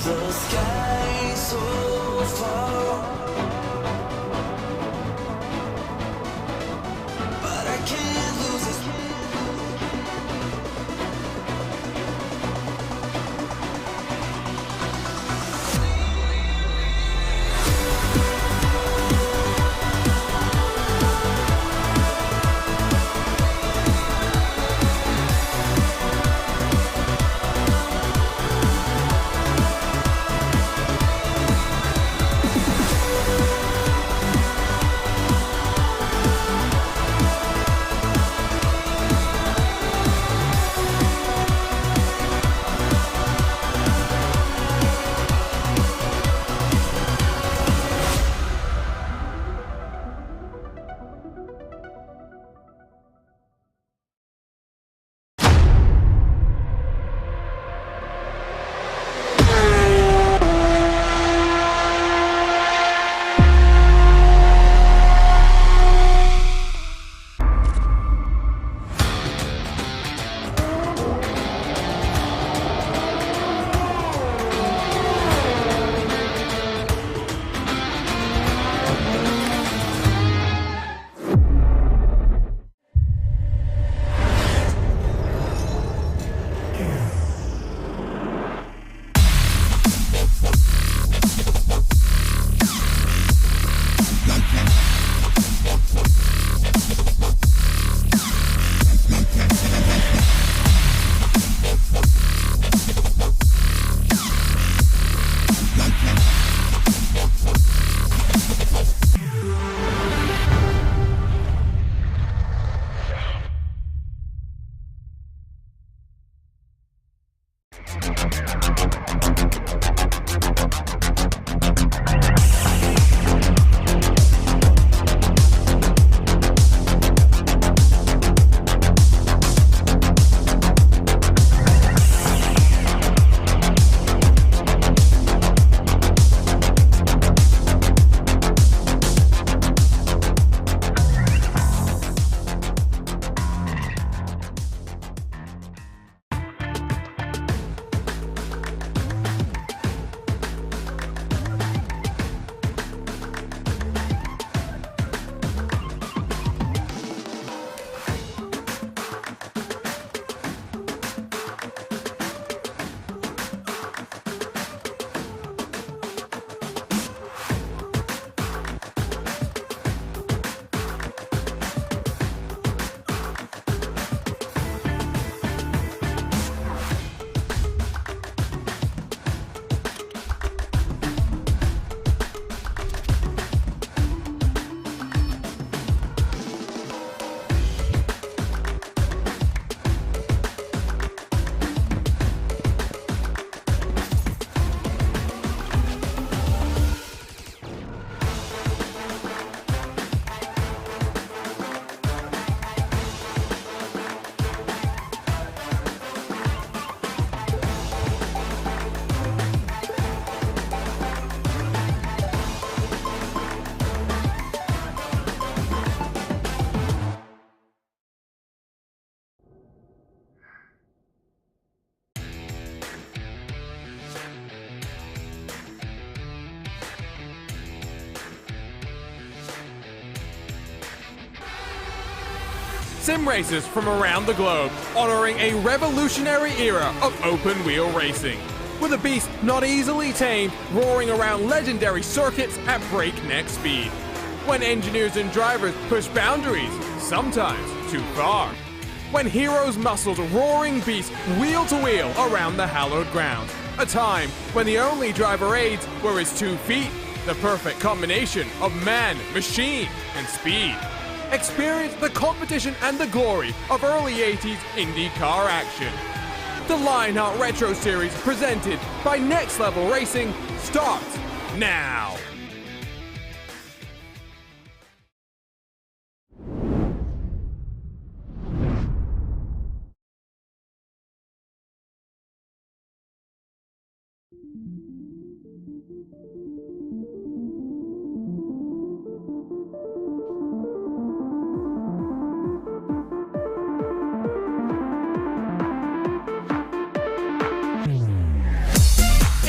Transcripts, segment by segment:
The sky so far, but I can't lose it. Sim racers from around the globe, honoring a revolutionary era of open-wheel racing. With a beast not easily tamed, roaring around legendary circuits at breakneck speed. When engineers and drivers push boundaries, sometimes too far. When heroes muscled roaring beasts wheel to wheel around the hallowed ground. A time when the only driver aids were his 2 feet, the perfect combination of man, machine, and speed. Experience the competition and the glory of early 80s IndyCar action. The Lionheart Retro Series presented by Next Level Racing starts now.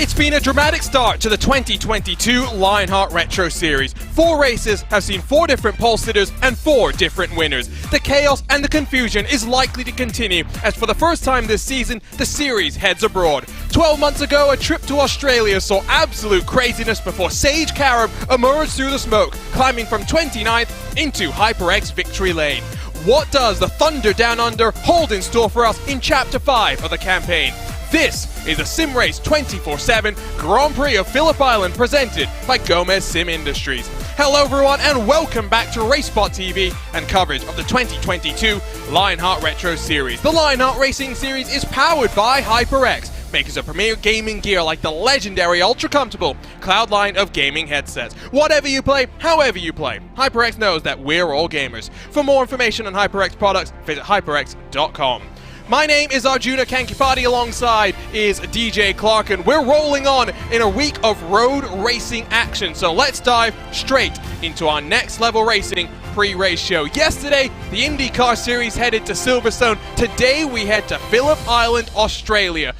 It's been a dramatic start to the 2022 Lionheart Retro Series. 4 races have seen 4 different pole sitters and 4 different winners. The chaos and the confusion is likely to continue as for the first time this season, the series heads abroad. 12 months ago, a trip to Australia saw absolute craziness before Sage Karam emerged through the smoke, climbing from 29th into HyperX victory lane. What does the Thunder Down Under hold in store for us in Chapter 5 of the campaign? This is the SimRace247 Grand Prix of Phillip Island presented by Gomez Sim Industries. Hello everyone and welcome back to RaceSpotTV and coverage of the 2022 Lionheart Retro Series. The Lionheart Racing Series is powered by HyperX, makers of premier gaming gear like the legendary ultra-comfortable Cloud line of gaming headsets. Whatever you play, however you play, HyperX knows that we're all gamers. For more information on HyperX products, visit hyperx.com. My name is Arjuna Kankipati, alongside is DJ Clark, and we're rolling on in a week of road racing action. So let's dive straight into our next level racing pre-race show. Yesterday, the IndyCar Series headed to Silverstone. Today, we head to Phillip Island, Australia.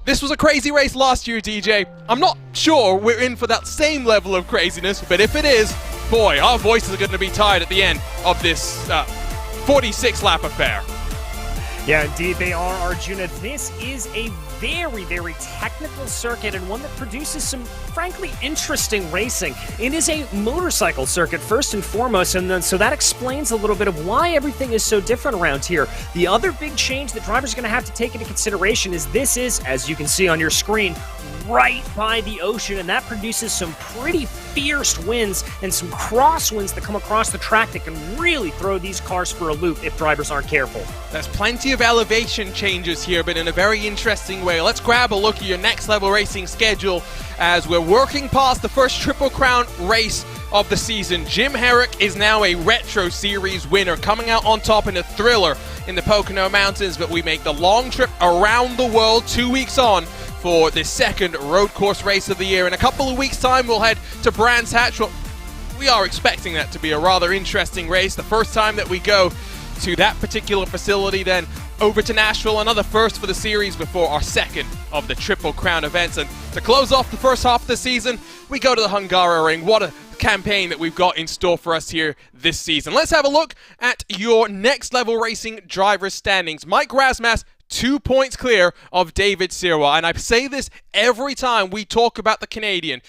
This was a crazy race last year, DJ. I'm not sure we're in for that same level of craziness, but if it is, boy, our voices are going to be tired at the end of this 46-lap affair. Yeah, indeed they are, Arjuna. This is a very, very technical circuit and one that produces some, frankly, interesting racing. It is a motorcycle circuit, first and foremost, and then so that explains a little bit of why everything is so different around here. The other big change that drivers are going to have to take into consideration is this is, as you can see on your screen, right by the ocean, and that produces some pretty fierce winds and some crosswinds that come across the track that can really throw these cars for a loop if drivers aren't careful. There's plenty of elevation changes here, but in a very interesting way. Let's grab a look at your next level racing schedule as we're working past the first Triple Crown race of the season. Jim Herrick is now a Retro Series winner, coming out on top in a thriller in the Pocono Mountains, but we make the long trip around the world 2 weeks on for the second road course race of the year. In a couple of weeks' time, we'll head to Brands Hatch. Well, we are expecting that to be a rather interesting race. The first time that we go to that particular facility, then over to Nashville, another first for the series before our second of the Triple Crown events. And to close off the first half of the season, we go to the Hungaroring. What a campaign that we've got in store for us here this season. Let's have a look at your next level racing drivers' standings. Mike Rasmas, 2 points clear of David Sirwa, and I say this every time we talk about the Canadian.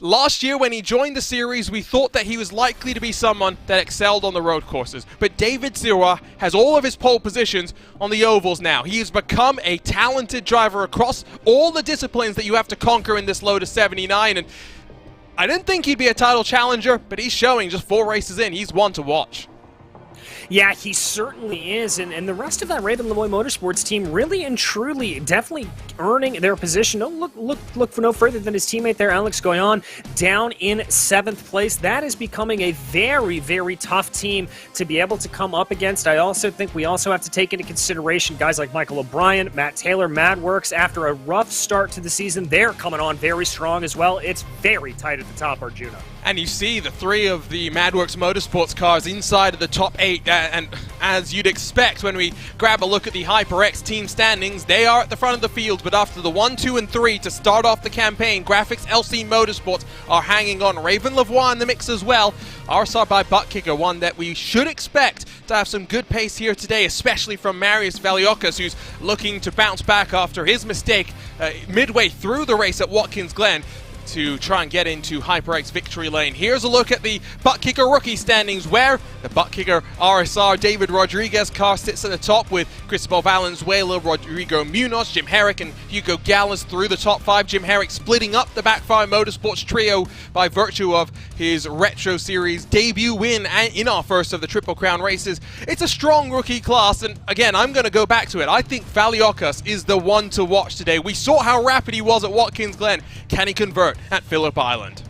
Last year when he joined the series, we thought that he was likely to be someone that excelled on the road courses, but David Sirwa has all of his pole positions on the ovals now. He has become a talented driver across all the disciplines that you have to conquer in this Lotus 79, and I didn't think he'd be a title challenger, but he's showing just 4 races in, he's one to watch. Yeah, he certainly is, and the rest of that Raven Lemoy Motorsports team really and truly definitely earning their position. No, look for no further than his teammate there, Alex Goyon, down in 7th place. That is becoming a very, very tough team to be able to come up against. I also think we also have to take into consideration guys like Michael O'Brien, Matt Taylor, MadWorks. After a rough start to the season, they're coming on very strong as well. It's very tight at the top, Arjuna. And you see the 3 of the MadWorks Motorsports cars inside of the top 8, and as you'd expect when we grab a look at the HyperX team standings, they are at the front of the field, but after the 1, 2, and 3 to start off the campaign, Graphics LC Motorsports are hanging on. Raven Lavoie in the mix as well. RSR by Butt Kicker, one that we should expect to have some good pace here today, especially from Marius Valiocas, who's looking to bounce back after his mistake midway through the race at Watkins Glen to try and get into HyperX victory lane. Here's a look at the Butt Kicker rookie standings, where the Butt Kicker RSR David Rodriguez car sits at the top with Cristobal Valenzuela, Rodrigo Munoz, Jim Herrick, and Hugo Gallas through the top 5. Jim Herrick splitting up the Backfire Motorsports trio by virtue of his Retro Series debut win in our first of the Triple Crown races. It's a strong rookie class, and again, I'm going to go back to it. I think Valiocas is the one to watch today. We saw how rapid he was at Watkins Glen. Can he convert at Phillip Island?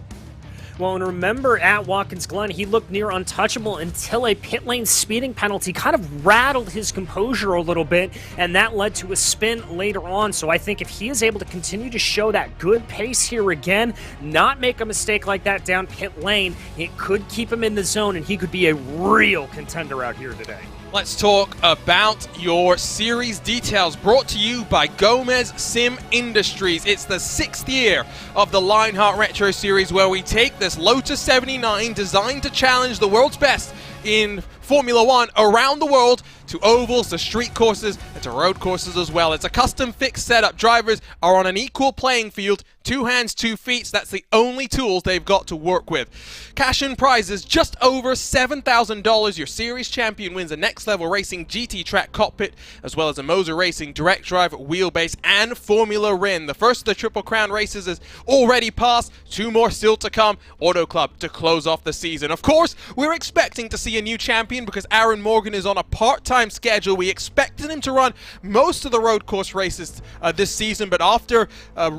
Well, and remember at Watkins Glen, he looked near untouchable until a pit lane speeding penalty kind of rattled his composure a little bit, and that led to a spin later on. So I think if he is able to continue to show that good pace here again, not make a mistake like that down pit lane, it could keep him in the zone, and he could be a real contender out here today. Let's talk about your series details, brought to you by Gomez Sim Industries. It's the 6th year of the Lionheart Retro Series, where we take this Lotus 79 designed to challenge the world's best in Formula One around the world, to ovals, to street courses, and to road courses as well. It's a custom fixed setup. Drivers are on an equal playing field, 2 hands, 2 feet. So that's the only tools they've got to work with. Cash and prizes just over $7,000. Your series champion wins a Next Level Racing GT Track cockpit, as well as a Moser Racing direct drive wheelbase and Formula Rin. The first of the Triple Crown races is already passed. 2 more still to come. Auto Club to close off the season. Of course, we're expecting to see a new champion because Aaron Morgan is on a part-time schedule. We expected him to run most of the road course races this season, but after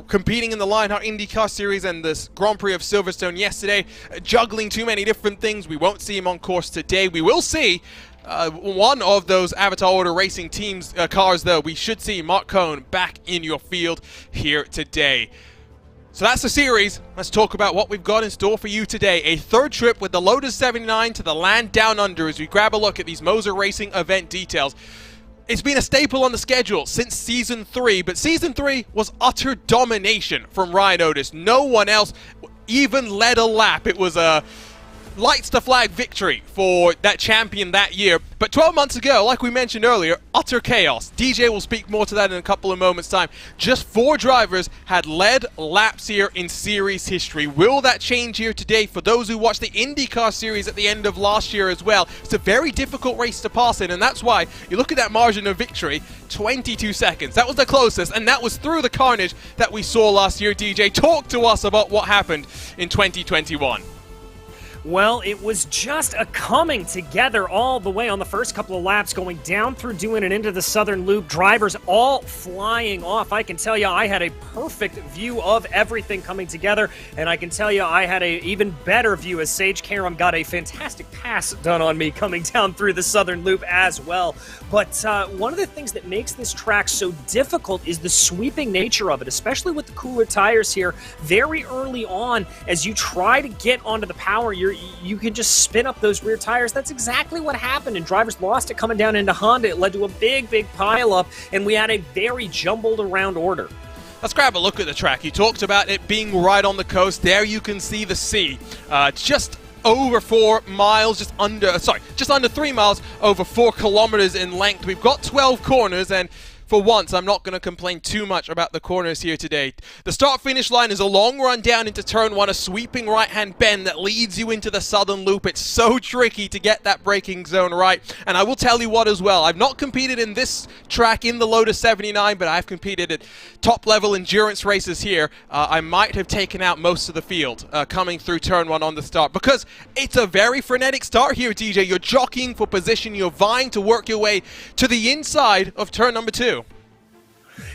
competing in the Lionheart IndyCar Series and this Grand Prix of Silverstone yesterday, juggling too many different things, we won't see him on course today. We will see one of those Avatar Order Racing teams cars, though. We should see Mark Cohn back in your field here today. So that's the series. Let's talk about what we've got in store for you today. A third trip with the Lotus 79 to the land down under as we grab a look at these Moser Racing event details. It's been a staple on the schedule since Season 3, but Season 3 was utter domination from Ryan Otis. No one else even led a lap. It was a lights the flag victory for that champion that year. But 12 months ago, like we mentioned earlier, utter chaos. DJ will speak more to that in a couple of moments' time. Just 4 drivers had led laps here in series history. Will that change here today for those who watched the IndyCar Series at the end of last year as well? It's a very difficult race to pass in, and that's why you look at that margin of victory, 22 seconds. That was the closest, and that was through the carnage that we saw last year. DJ, talk to us about what happened in 2021. Well, it was just a coming together all the way on the first couple of laps, going down through Dewan and into the Southern Loop. Drivers all flying off. I can tell you I had a perfect view of everything coming together, and I can tell you I had an even better view as Sage Karam got a fantastic pass done on me coming down through the Southern Loop as well. But one of the things that makes this track so difficult is the sweeping nature of it, especially with the cooler tires here. Very early on, as you try to get onto the power, you can just spin up those rear tires. That's exactly what happened, and drivers lost it coming down into Honda. It led to a big pile-up, and we had a very jumbled around order. Let's grab a look at the track. You talked about it being right on the coast. There you can see the sea. Just over 4 miles, just under 3 miles, over 4 kilometers in length. We've got 12 corners, and for once, I'm not going to complain too much about the corners here today. The start-finish line is a long run down into Turn 1, a sweeping right-hand bend that leads you into the Southern Loop. It's so tricky to get that braking zone right. And I will tell you what as well, I've not competed in this track in the Lotus 79, but I've competed at top-level endurance races here. I might have taken out most of the field coming through Turn 1 on the start, because it's a very frenetic start here, DJ. You're jockeying for position. You're vying to work your way to the inside of Turn number 2.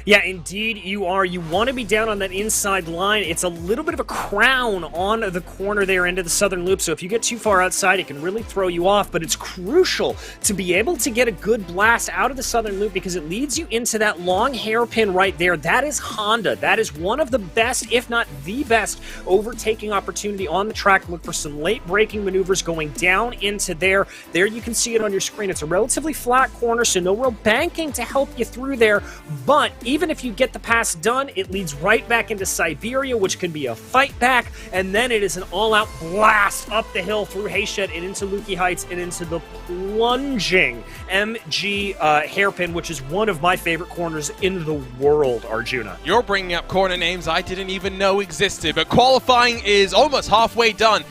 Yeah, indeed you are. You want to be down on that inside line. It's a little bit of a crown on the corner there into the Southern Loop, so if you get too far outside, it can really throw you off, but it's crucial to be able to get a good blast out of the Southern Loop because it leads you into that long hairpin right there. That is Honda. That is one of the best, if not the best, overtaking opportunity on the track. Look for some late braking maneuvers going down into there. There you can see it on your screen. It's a relatively flat corner, so no real banking to help you through there, but even if you get the pass done, it leads right back into Siberia, which can be a fight back, and then it is an all-out blast up the hill through Hayshed and into Lukey Heights and into the plunging MG hairpin, which is one of my favorite corners in the world, Arjuna. You're bringing up corner names I didn't even know existed, but qualifying is almost halfway done.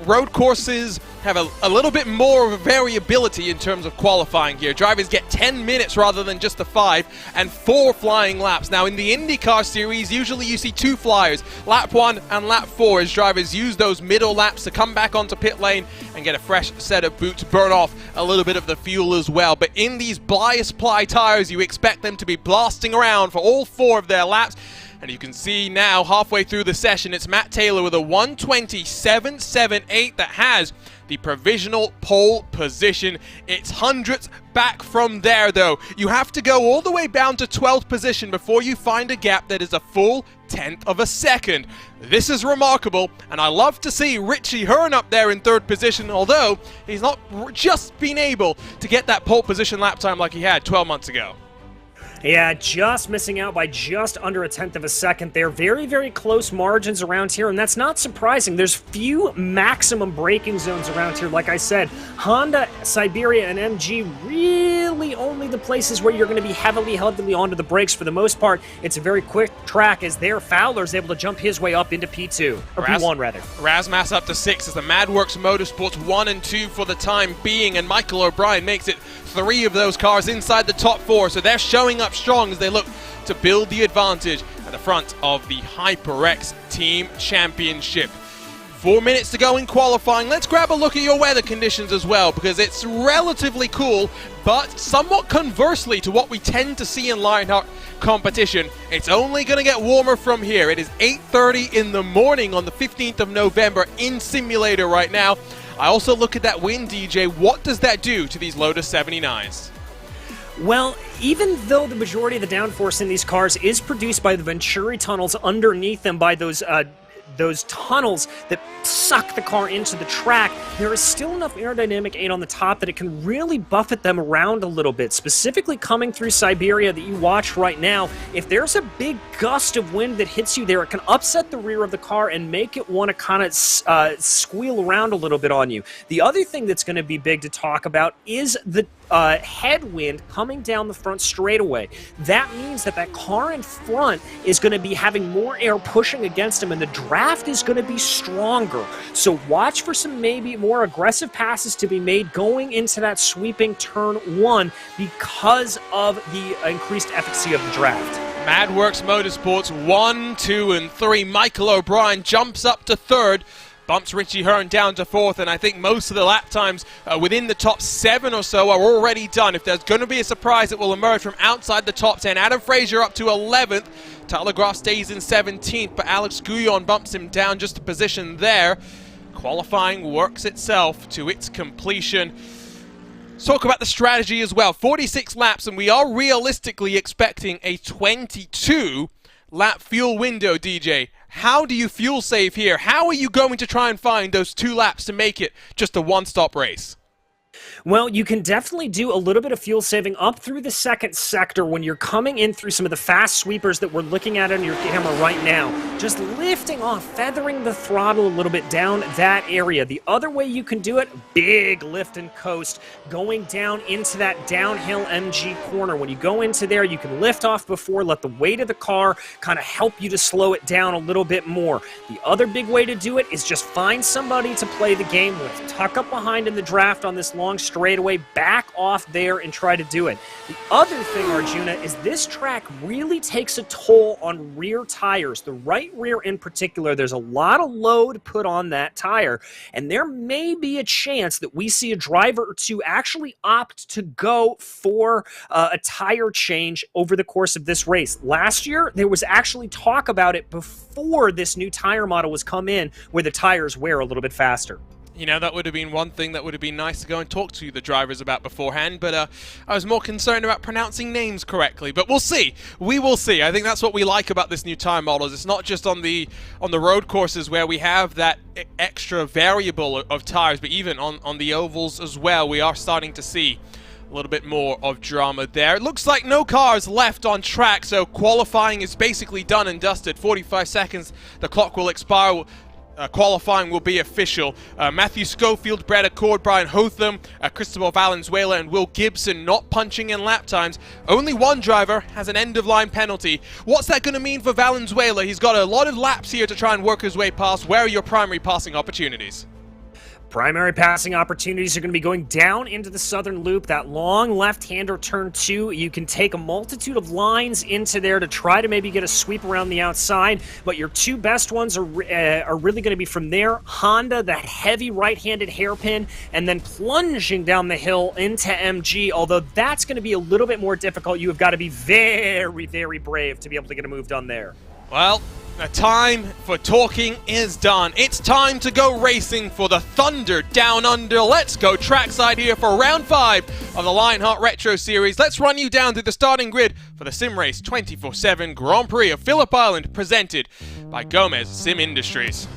Road courses have a little bit more of a variability in terms of qualifying here. Drivers get 10 minutes rather than just the 5, and 4 flying laps. Now in the IndyCar Series, usually you see 2 flyers, lap 1 and lap 4, as drivers use those middle laps to come back onto pit lane and get a fresh set of boots, burn off a little bit of the fuel as well. But in these bias ply tires, you expect them to be blasting around for all 4 of their laps. And you can see now, halfway through the session, it's Matt Taylor with a 1:27.78 that has the provisional pole position. It's hundredths back from there, though. You have to go all the way down to 12th position before you find a gap that is a full tenth of a second. This is remarkable, and I love to see Richie Hearn up there in third position, although he's not just been able to get that pole position lap time like he had 12 months ago. Yeah, just missing out by just under a tenth of a second there. Very, very close margins around here, and that's not surprising. There's few maximum braking zones around here. Like I said, Honda, Siberia, and MG really only the places where you're going to be heavily onto the brakes. For the most part, it's a very quick track as there Fowler's able to jump his way up into P2, or P1 rather. Razmas up to 6 as the MadWorks Motorsports 1 and 2 for the time being, and Michael O'Brien makes it 3 of those cars inside the top 4, so they're showing up strong as they look to build the advantage at the front of the HyperX Team Championship. 4 minutes to go in qualifying. Let's grab a look at your weather conditions as well, because it's relatively cool, but somewhat conversely to what we tend to see in Lionheart competition. It's only going to get warmer from here. It is 8:30 in the morning on the 15th of November in simulator right now. I also look at that wind, DJ. What does that do to these Lotus 79s? Well, even though the majority of the downforce in these cars is produced by the Venturi tunnels underneath them, by those tunnels that suck the car into the track, there is still enough aerodynamic aid on the top that it can really buffet them around a little bit. Specifically coming through Siberia that you watch right now, if there's a big gust of wind that hits you there, it can upset the rear of the car and make it want to kind of squeal around a little bit on you. The other thing that's going to be big to talk about is the headwind coming down the front straightaway. That means that that car in front is going to be having more air pushing against him, and the draft is going to be stronger. So watch for some maybe more aggressive passes to be made going into that sweeping turn 1 because of the increased efficacy of the draft. MadWorks Motorsports 1, 2, and 3. Michael O'Brien jumps up to 3rd. Bumps Richie Hearn down to 4th, and I think most of the lap times within the top 7 or so are already done. If there's going to be a surprise, it will emerge from outside the top 10. Adam Fraser up to 11th. Tyler Groff stays in 17th, but Alex Gouillon bumps him down just a position there. Qualifying works itself to its completion. Let's talk about the strategy as well. 46 laps, and we are realistically expecting a 22 lap fuel window, DJ. How do you fuel save here? How are you going to try and find those 2 laps to make it just a one-stop race? Well, you can definitely do a little bit of fuel saving up through the second sector when you're coming in through some of the fast sweepers that we're looking at on your camera right now. Just lifting off, feathering the throttle a little bit down that area. The other way you can do it, big lift and coast, going down into that downhill MG corner. When you go into there, you can lift off before, let the weight of the car kind of help you to slow it down a little bit more. The other big way to do it is just find somebody to play the game with. Tuck up behind in the draft on this long straightaway, back off there and try to do it. The other thing, Arjuna, is this track really takes a toll on rear tires. The right rear in particular, there's a lot of load put on that tire, and there may be a chance that we see a driver or two actually opt to go for a tire change over the course of this race. Last year, there was actually talk about it before this new tire model was come in, where the tires wear a little bit faster. You know, that would have been one thing that would have been nice to go and talk to the drivers about beforehand, but I was more concerned about pronouncing names correctly. But we'll see. We will see. I think that's what we like about this new tire models. It's not just on the road courses where we have that extra variable of tires, but even on the ovals as well, we are starting to see a little bit more of drama there. It looks like no cars left on track, so qualifying is basically done and dusted. 45 seconds, the clock will expire. Qualifying will be official. Matthew Schofield, Brett Accord, Brian Hotham, Cristobal Valenzuela, and Will Gibson not punching in lap times. Only one driver has an end-of-line penalty. What's that going to mean for Valenzuela? He's got a lot of laps here to try and work his way past. Where are your primary passing opportunities? Primary passing opportunities are going to be going down into the southern loop, that long left-hander turn 2. You can take a multitude of lines into there to try to maybe get a sweep around the outside, but your 2 best ones are really going to be from there. Honda, the heavy right-handed hairpin, and then plunging down the hill into MG, although that's going to be a little bit more difficult. You have got to be very, very brave to be able to get a move done there. Well, The time for talking is done. It's time to go racing for the Thunder Down Under. Let's go trackside here for round 5 of the Lionheart Retro Series. Let's run you down through the starting grid for the SimRace247 Grand Prix of Phillip Island, presented by Gomez Sim Industries.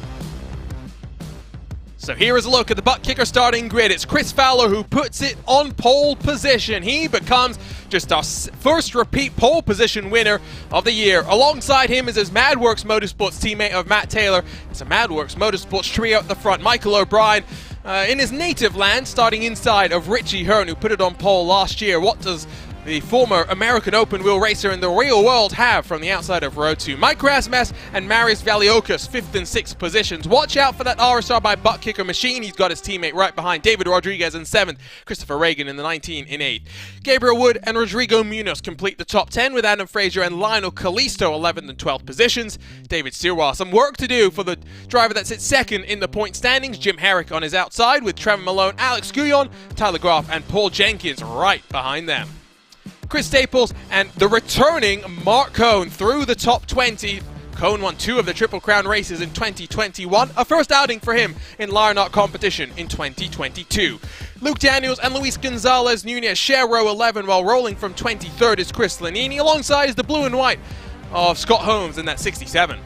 So here is a look at the butt kicker starting grid. It's Chris Fowler who puts it on pole position. He becomes just our first repeat pole position winner of the year. Alongside him is his MadWorks Motorsports teammate of Matt Taylor. It's a MadWorks Motorsports trio at the front. Michael O'Brien in his native land, starting inside of Richie Hearn, who put it on pole last year. What does the former American open wheel racer in the real world have from the outside of row 2? Mike Rasmus and Marius Valiokis, 5th and 6th positions. Watch out for that RSR by butt kicker machine. He's got his teammate right behind. David Rodriguez in 7th, Christopher Reagan in the 19 in 8th. Gabriel Wood and Rodrigo Munoz complete the top 10 with Adam Fraser and Lionel Callisto 11th and 12th positions. David Sirwa, some work to do for the driver that sits 2nd in the point standings. Jim Herrick on his outside with Trevor Malone, Alex Guyon, Tyler Groff and Paul Jenkins right behind them. Chris Staples and the returning Mark Cohn through the top 20. Cohn won 2 of the Triple Crown races in 2021, a first outing for him in Lionheart competition in 2022. Luke Daniels and Luis Gonzalez Nunez share row 11, while rolling from 23rd is Chris Lanini, alongside is the blue and white of Scott Holmes in that 67.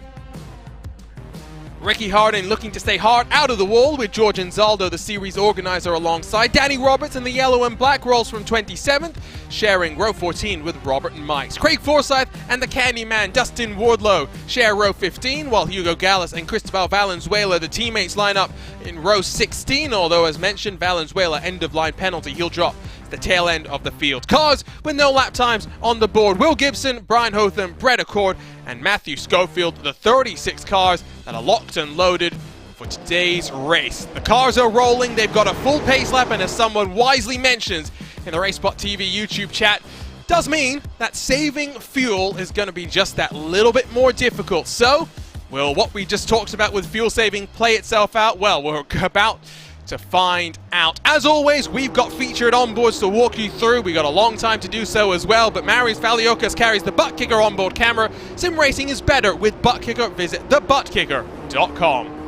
Ricky Harding looking to stay hard out of the wall with George Anzaldo, the series organizer, alongside. Danny Roberts in the yellow and black rolls from 27th, sharing row 14 with Robert and Mikes. Craig Forsyth and the Candyman Dustin Wardlow share row 15, while Hugo Gallas and Cristobal Valenzuela, the teammates, line up in row 16, although as mentioned, Valenzuela end of line penalty, he'll drop the tail end of the field. Cars with no lap times on the board: Will Gibson, Brian Hotham, Brett Accord and Matthew Schofield, the 36 cars that are locked and loaded for today's race. The cars are rolling, they've got a full pace lap, and as someone wisely mentions in the RaceSpotTV YouTube chat, does mean that saving fuel is going to be just that little bit more difficult. So, will what we just talked about with fuel saving play itself out? Well, we're about to find out. As always, we've got featured onboards to walk you through. We got a long time to do so as well, but Marius Valiokis carries the butt kicker onboard camera. Sim racing is better with butt kicker. Visit thebuttkicker.com.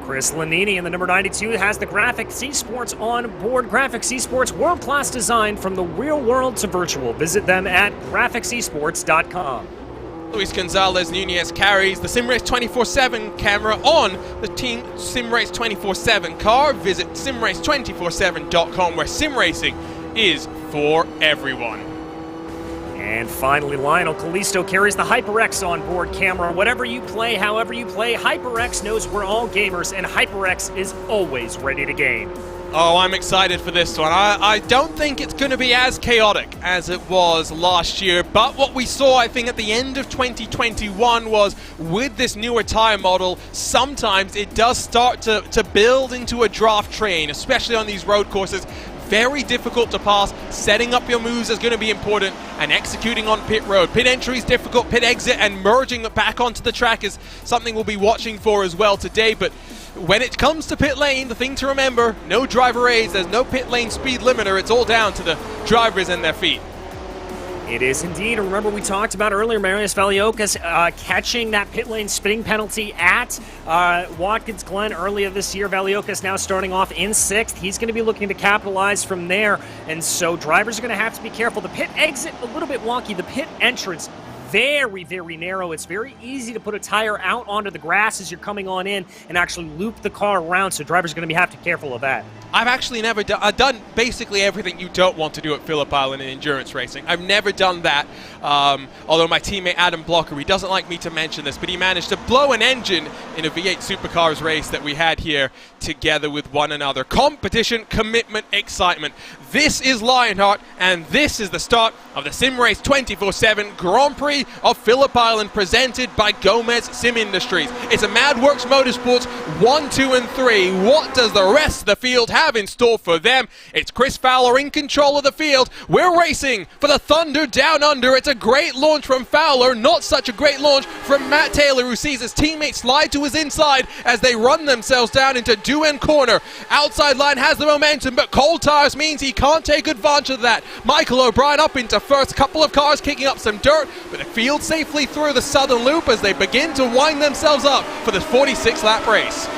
Chris Lanini in the number 92 has the Graphics Esports on board. Graphics Esports, world-class design from the real world to virtual. Visit them at graphicsesports.com. Luis Gonzalez Nunez carries the SimRace247 camera on the Team SimRace247 car. Visit simrace247.com, where sim racing is for everyone. And finally, Lionel Callisto carries the HyperX on board camera. Whatever you play, however you play, HyperX knows we're all gamers, and HyperX is always ready to game. Oh, I'm excited for this one. I don't think it's going to be as chaotic as it was last year, but what we saw, I think, at the end of 2021 was, with this newer tire model, sometimes it does start to build into a draft train, especially on these road courses. Very difficult to pass. Setting up your moves is going to be important, and executing on pit road. Pit entry is difficult, pit exit and merging back onto the track is something we'll be watching for as well today. But when it comes to pit lane, the thing to remember, no driver aids, there's no pit lane speed limiter. It's all down to the drivers and their feet. It is indeed. Remember, we talked about earlier Marius Valiokis catching that pit lane spinning penalty at Watkins Glen earlier this year. Valiokis now starting off in 6th. He's going to be looking to capitalize from there, and so drivers are going to have to be careful. The pit exit, a little bit wonky. The pit entrance, very, very narrow. It's very easy to put a tire out onto the grass as you're coming on in and actually loop the car around, so drivers are going to have to be careful of that. I've actually never done, I've done basically everything you don't want to do at Phillip Island in endurance racing. I've never done that, although my teammate Adam Blocker, he doesn't like me to mention this, but he managed to blow an engine in a V8 Supercars race that we had here together with one another. Competition, commitment, excitement. This is Lionheart, and this is the start of the SimRace247 Grand Prix of Phillip Island, presented by Gomez Sim Industries. It's a MadWorks Motorsports 1, 2, and 3. What does the rest of the field have in store for them? It's Chris Fowler in control of the field. We're racing for the Thunder Down Under. It's a great launch from Fowler, not such a great launch from Matt Taylor, who sees his teammates slide to his inside as they run themselves down into do-end corner. Outside line has the momentum, but cold tires means he can't take advantage of that. Michael O'Brien up into first, couple of cars kicking up some dirt, but the field safely through the southern loop as they begin to wind themselves up for this 46-lap race.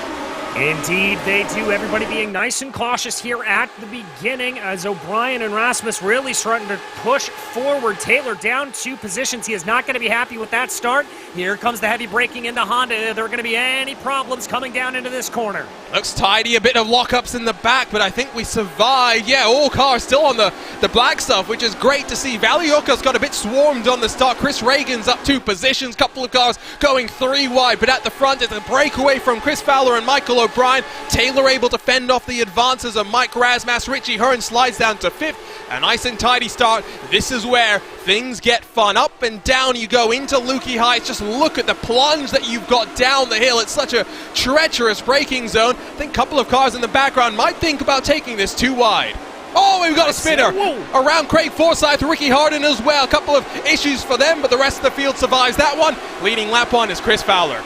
Indeed, they do. Everybody being nice and cautious here at the beginning as O'Brien and Rasmus really starting to push forward. Taylor down 2 positions. He is not going to be happy with that start. Here comes the heavy braking into Honda. There are going to be any problems coming down into this corner. Looks tidy, a bit of lockups in the back, but I think we survived. Yeah, all cars still on the black stuff, which is great to see. Valioka's got a bit swarmed on the start. Chris Reagan's up 2 positions, couple of cars going 3 wide, but at the front it's a breakaway from Chris Fowler and Michael O'Brien. Taylor able to fend off the advances of Mike Rasmus. Richie Hearn slides down to 5th. A nice and tidy start. This is where things get fun. Up and down you go into Lukey Heights. Just look at the plunge that you've got down the hill. It's such a treacherous braking zone. I think a couple of cars in the background might think about taking this too wide. Oh, we've got a spinner around Craig Forsyth, Ricky Harden as well. A couple of issues for them, but the rest of the field survives that one. Leading lap 1 is Chris Fowler.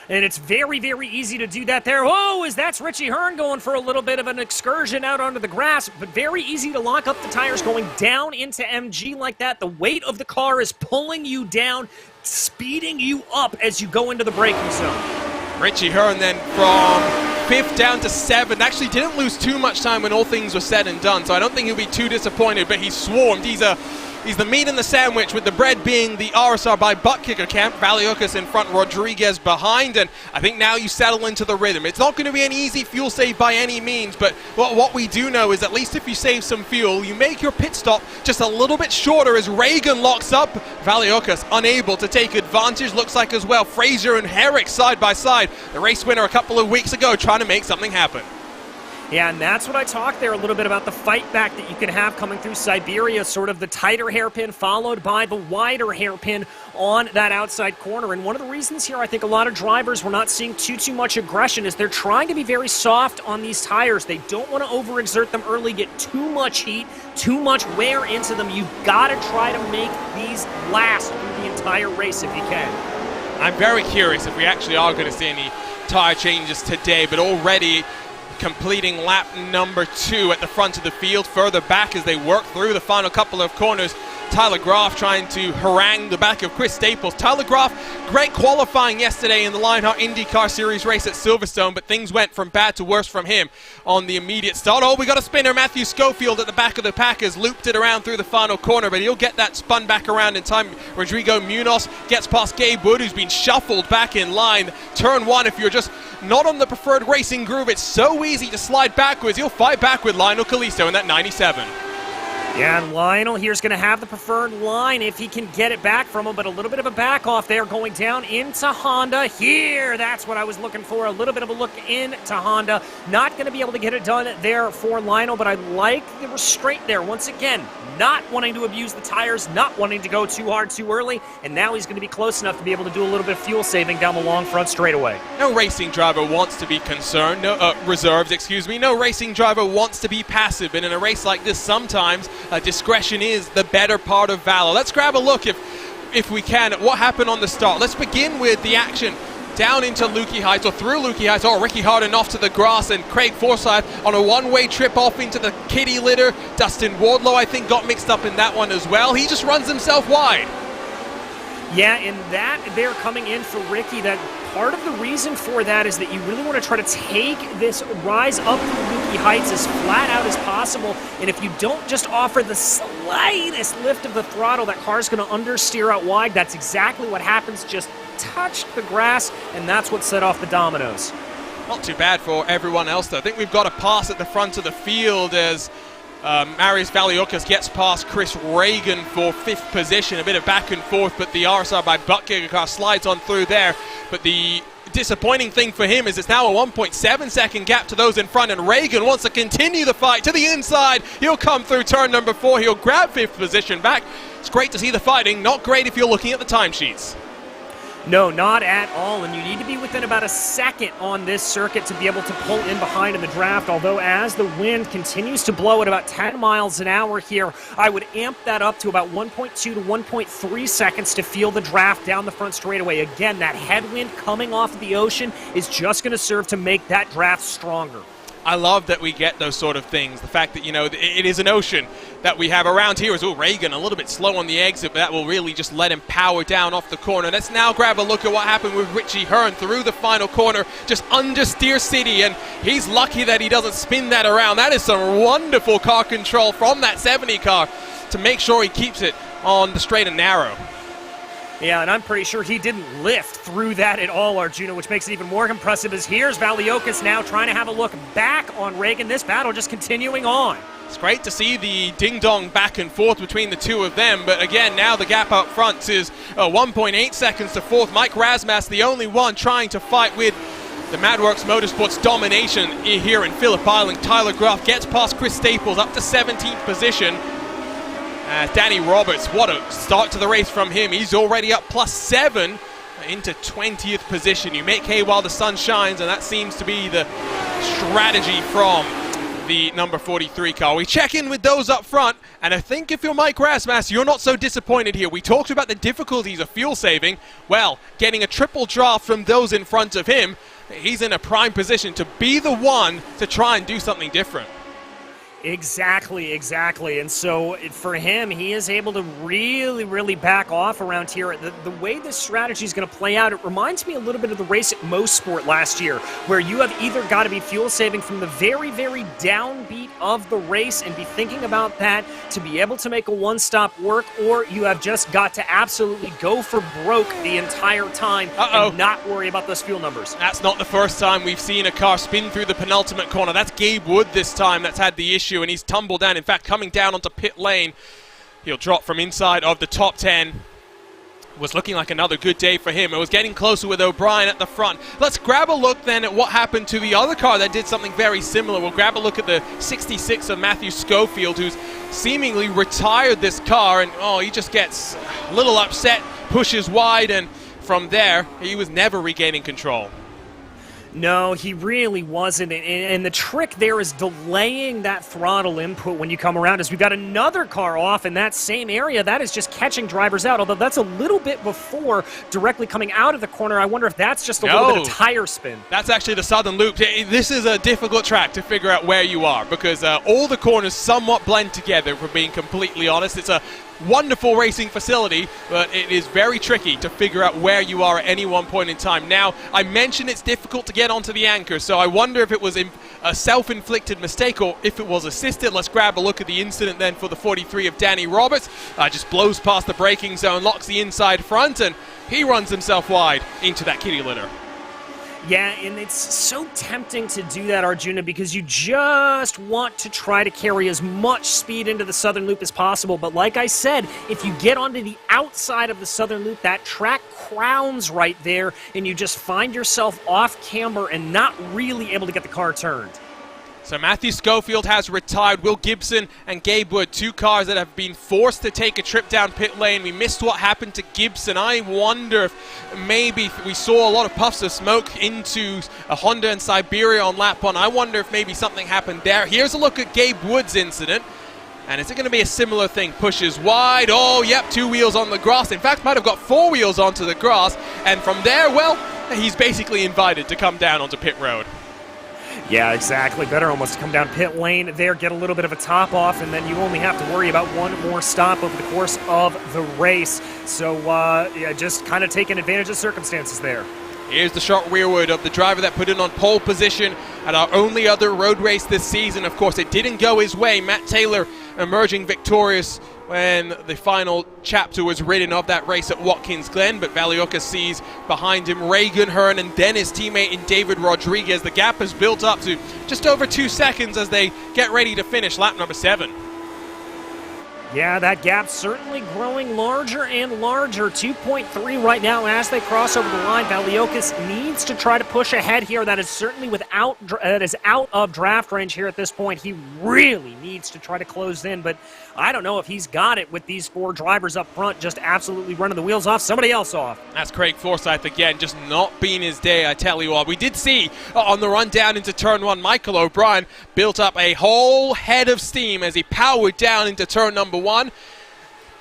And it's very, very easy to do that there. Oh, that's Richie Hearn going for a little bit of an excursion out onto the grass, but very easy to lock up the tires going down into MG like that. The weight of the car is pulling you down, speeding you up as you go into the braking zone. Richie Hearn then from 5th down to 7th. Actually didn't lose too much time when all things were said and done, so I don't think he'll be too disappointed, but he's swarmed. He's the meat in the sandwich, with the bread being the RSR by butt kicker camp. Valiokas in front, Rodriguez behind, and I think now you settle into the rhythm. It's not going to be an easy fuel save by any means, but what we do know is at least if you save some fuel, you make your pit stop just a little bit shorter as Reagan locks up. Valiokas unable to take advantage, looks like as well. Fraser and Herrick side by side. The race winner a couple of weeks ago trying to make something happen. Yeah, and that's what I talked there a little bit about, the fight back that you can have coming through Siberia, sort of the tighter hairpin followed by the wider hairpin on that outside corner. And one of the reasons here I think a lot of drivers were not seeing too much aggression is they're trying to be very soft on these tires. They don't want to overexert them early, get too much heat, too much wear into them. You've got to try to make these last through the entire race if you can. I'm very curious if we actually are going to see any tire changes today, but already completing lap number 2 at the front of the field. Further back as they work through the final couple of corners, Tyler Graf trying to harangue the back of Chris Staples. Tyler Graf, great qualifying yesterday in the Lionheart IndyCar Series race at Silverstone, but things went from bad to worse from him on the immediate start. Oh, we got a spinner. Matthew Schofield at the back of the pack has looped it around through the final corner, but he'll get that spun back around in time. Rodrigo Munoz gets past Gabe Wood, who's been shuffled back in line. Turn 1, if you're just not on the preferred racing groove, it's so easy to slide backwards. He'll fight back with Lionel Kalisto in that 97. Yeah, and Lionel here's going to have the preferred line if he can get it back from him, but a little bit of a back off there going down into Honda. Here, that's what I was looking for, a little bit of a look into Honda. Not going to be able to get it done there for Lionel, but I like the restraint there. Once again, not wanting to abuse the tires, not wanting to go too hard too early, and now he's going to be close enough to be able to do a little bit of fuel saving down the long front straightaway. No racing driver wants to be concerned, reserves, No racing driver wants to be passive, and in a race like this, sometimes discretion is the better part of valor. Let's grab a look, if we can, at what happened on the start. Let's begin with the action down into Lukey Heights, or through Lukey Heights. Oh, Ricky Harden off to the grass, and Craig Forsyth on a one-way trip off into the kitty litter. Dustin Wardlow, I think, got mixed up in that one as well. He just runs himself wide. Yeah, and that they're coming in for Ricky. That part of the reason for that is that you really want to try to take this rise up to Lukey Heights as flat out as possible. And if you don't just offer the slightest lift of the throttle, that car's going to understeer out wide. That's exactly what happens. Just touched the grass, and that's what set off the dominoes. Not too bad for everyone else, though. I think we've got a pass at the front of the field as Marius Valiokas gets past Chris Reagan for 5th position. A bit of back and forth, but the RSR by Buttkicker car slides on through there. But the disappointing thing for him is it's now a 1.7 second gap to those in front, and Reagan wants to continue the fight to the inside. He'll come through turn number 4. He'll grab 5th position back. It's great to see the fighting. Not great if you're looking at the timesheets. No, not at all, and you need to be within about a second on this circuit to be able to pull in behind in the draft, although as the wind continues to blow at about 10 miles an hour here, I would amp that up to about 1.2 to 1.3 seconds to feel the draft down the front straightaway. Again, that headwind coming off of the ocean is just going to serve to make that draft stronger. I love that we get those sort of things. The fact that, it is an ocean that we have around here is, Reagan a little bit slow on the exit, but that will really just let him power down off the corner. Let's now grab a look at what happened with Richie Hearn through the final corner, just under Steer City, and he's lucky that he doesn't spin that around. That is some wonderful car control from that 70 car to make sure he keeps it on the straight and narrow. Yeah, and I'm pretty sure he didn't lift through that at all, Arjuna, which makes it even more impressive as here's Valiokas now trying to have a look back on Reagan. This battle just continuing on. It's great to see the ding-dong back and forth between the two of them, but again, now the gap out front is 1.8 seconds to fourth. Mike Rasmas, the only one trying to fight with the Madworks Motorsports domination here in Phillip Island. Tyler Groff gets past Chris Staples up to 17th position. Danny Roberts, what a start to the race from him. He's already up +7 into 20th position. You make hay while the sun shines, and that seems to be the strategy from the number 43 car. We check in with those up front, and I think if you're Mike Rasmas, you're not so disappointed here. We talked about the difficulties of fuel saving. Well, getting a triple draft from those in front of him, he's in a prime position to be the one to try and do something different. Exactly. And so for him, he is able to really back off around here. The way this strategy is going to play out, it reminds me a little bit of the race at Mosport last year, where you have either got to be fuel saving from the very downbeat of the race and be thinking about that to be able to make a one-stop work, or you have just got to absolutely go for broke the entire time and not worry about those fuel numbers. That's not the first time we've seen a car spin through the penultimate corner. That's Gabe Wood this time that's had the issue, and he's tumbled down. In fact, coming down onto pit lane, he'll drop from inside of the top 10. Was looking like another good day for him. It was getting closer with O'Brien at the front. Let's grab a look then at what happened to the other car that did something very similar. We'll grab a look at the 66 of Matthew Schofield, who's seemingly retired this car, and he just gets a little upset, pushes wide, and from there, he was never regaining control. No, he really wasn't, and the trick there is delaying that throttle input when you come around, as we've got another car off in that same area. That is just catching drivers out, although that's a little bit before directly coming out of the corner. I wonder if that's just a little bit of tire spin. That's actually the Southern Loop. This is a difficult track to figure out where you are, because all the corners somewhat blend together, for being completely honest. It's a wonderful racing facility, but it is very tricky to figure out where you are at any one point in time. Now, I mentioned it's difficult to get onto the anchor, so I wonder if it was a self-inflicted mistake or if it was assisted. Let's grab a look at the incident then for the 43 of Danny Roberts. Just blows past the braking zone, locks the inside front, and he runs himself wide into that kitty litter. Yeah, and it's so tempting to do that, Arjuna, because you just want to try to carry as much speed into the Southern Loop as possible. But like I said, if you get onto the outside of the Southern Loop, that track crowns right there, and you just find yourself off camber and not really able to get the car turned. So Matthew Schofield has retired. Will Gibson and Gabe Wood, two cars that have been forced to take a trip down pit lane. We missed what happened to Gibson. I wonder if maybe we saw a lot of puffs of smoke into a Honda in Siberia on lap 1. I wonder if maybe something happened there. Here's a look at Gabe Wood's incident. And is it going to be a similar thing? Pushes wide. Oh, yep, 2 wheels on the grass. In fact, might have got 4 wheels onto the grass. And from there, well, he's basically invited to come down onto pit road. Yeah, exactly. Better almost to come down pit lane there, get a little bit of a top off, and then you only have to worry about one more stop over the course of the race. So, yeah, just kind of taking advantage of circumstances there. Here's the shot rearward of the driver that put in on pole position at our only other road race this season. Of course, it didn't go his way. Matt Taylor emerging victorious when the final chapter was written of that race at Watkins Glen, but Valioka sees behind him Reagan Hearn and then his teammate in David Rodriguez. The gap has built up to just over 2 seconds as they get ready to finish lap number 7. Yeah, that gap certainly growing larger and larger. 2.3 right now as they cross over the line. Valiokis needs to try to push ahead here. That is certainly out of draft range here at this point. He really needs to try to close in, but I don't know if he's got it with these 4 drivers up front just absolutely running the wheels off somebody else off. That's Craig Forsyth again, just not being his day, I tell you what. We did see on the run down into turn 1, Michael O'Brien built up a whole head of steam as he powered down into turn number 1.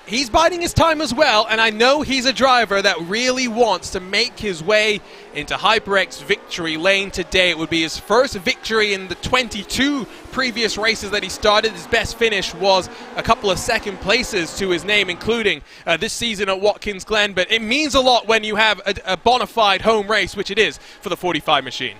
He's biding his time as well, and I know he's a driver that really wants to make his way into HyperX victory lane today. It would be his first victory in the 22 previous races that he started. His best finish was a couple of second places to his name, including this season at Watkins Glen, but it means a lot when you have a bona fide home race, which it is for the 45 machine.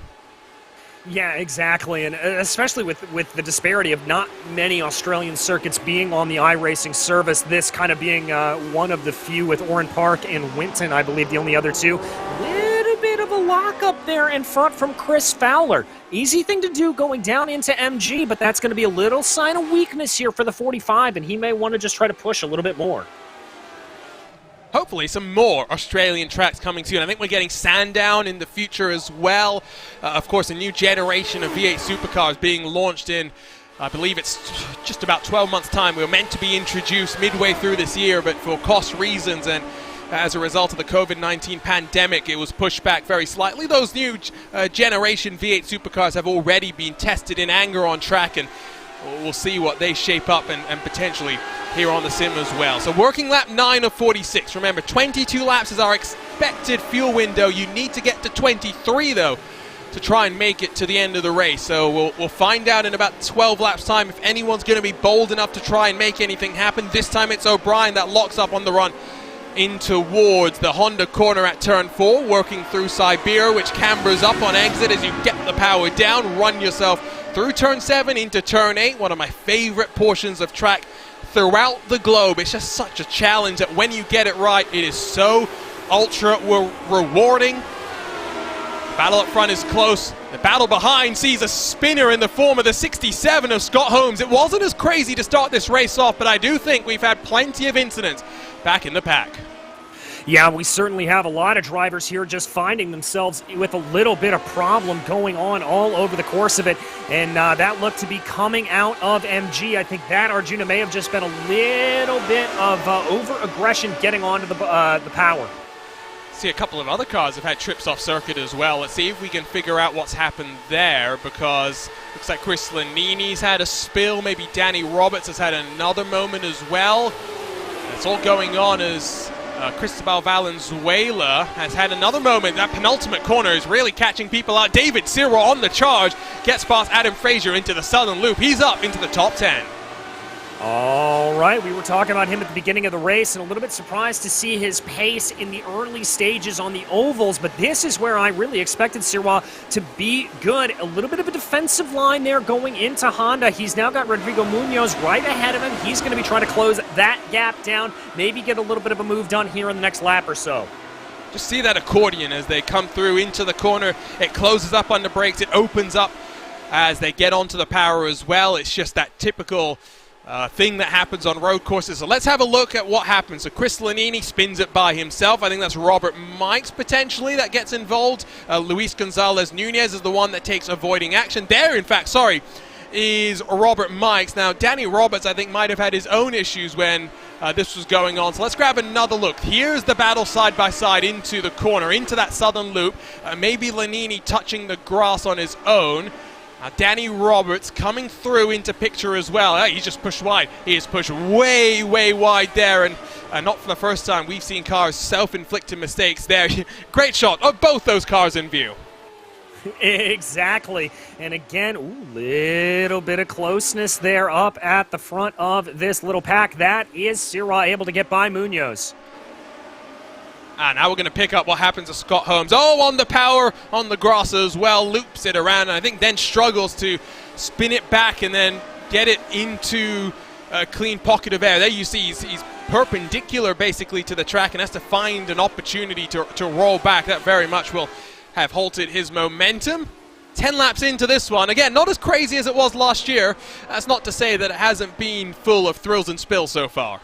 Yeah, exactly, and especially with the disparity of not many Australian circuits being on the iRacing service, this kind of being one of the few with Oran Park and Winton, I believe the only other two. Little bit of a lockup there in front from Chris Fowler. Easy thing to do going down into MG, but that's going to be a little sign of weakness here for the 45, and he may want to just try to push a little bit more. Hopefully some more Australian tracks coming soon. I think we're getting Sandown in the future as well. Of course, a new generation of V8 supercars being launched in, I believe it's just about 12 months' time. We were meant to be introduced midway through this year, but for cost reasons and as a result of the COVID-19 pandemic, it was pushed back very slightly. Those new generation V8 supercars have already been tested in anger on track, and we'll see what they shape up and potentially here on the sim as well. So working lap 9 of 46. Remember, 22 laps is our expected fuel window. You need to get to 23, though, to try and make it to the end of the race. So we'll find out in about 12 laps time if anyone's going to be bold enough to try and make anything happen. This time it's O'Brien that locks up on the run in towards the Honda corner at turn 4, working through Siberia, which cambers up on exit as you get the power down, run yourself through turn 7 into turn 8, one of my favorite portions of track throughout the globe. It's just such a challenge that when you get it right, it is so ultra rewarding. The battle up front is close. The battle behind sees a spinner in the form of the 67 of Scott Holmes. It wasn't as crazy to start this race off, but I do think we've had plenty of incidents back in the pack. Yeah, we certainly have a lot of drivers here just finding themselves with a little bit of problem going on all over the course of it, and that looked to be coming out of MG. I think that Arjuna may have just been a little bit of over-aggression getting onto the power. See, a couple of other cars have had trips off circuit as well. Let's see if we can figure out what's happened there, because looks like Chris Lanini's had a spill. Maybe Danny Roberts has had another moment as well. It's all going on as Cristobal Valenzuela has had another moment. That penultimate corner is really catching people out. David Sirwa on the charge, gets past Adam Frazier into the southern loop. He's up into the top 10. All right, we were talking about him at the beginning of the race, and a little bit surprised to see his pace in the early stages on the ovals, but this is where I really expected Sirwa to be good. A little bit of a defensive line there going into Honda. He's now got Rodrigo Munoz right ahead of him. He's going to be trying to close that gap down, maybe get a little bit of a move done here in the next lap or so. Just see that accordion as they come through into the corner. It closes up on the brakes. It opens up as they get onto the power as well. It's just that typical thing that happens on road courses. So let's have a look at what happens. So Chris Lanini spins it by himself. I think that's Robert Mikes potentially that gets involved. Luis Gonzalez Nunez is the one that takes avoiding action. There, in fact, is Robert Mikes. Now, Danny Roberts, I think, might have had his own issues when this was going on. So let's grab another look. Here's the battle side by side into the corner, into that southern loop. Maybe Lanini touching the grass on his own. Danny Roberts coming through into picture as well. He's just pushed wide. He is pushed way, way wide there, and not for the first time we've seen cars self-inflicted mistakes there. Great shot of both those cars in view. Exactly. And again, little bit of closeness there up at the front of this little pack. That is Sirwa able to get by Munoz. And now we're going to pick up what happens to Scott Holmes. Oh, on the power, on the grass as well, loops it around, and I think then struggles to spin it back and then get it into a clean pocket of air. There you see he's perpendicular basically to the track and has to find an opportunity to roll back. That very much will have halted his momentum. 10 laps into this one. Again, not as crazy as it was last year. That's not to say that it hasn't been full of thrills and spills so far.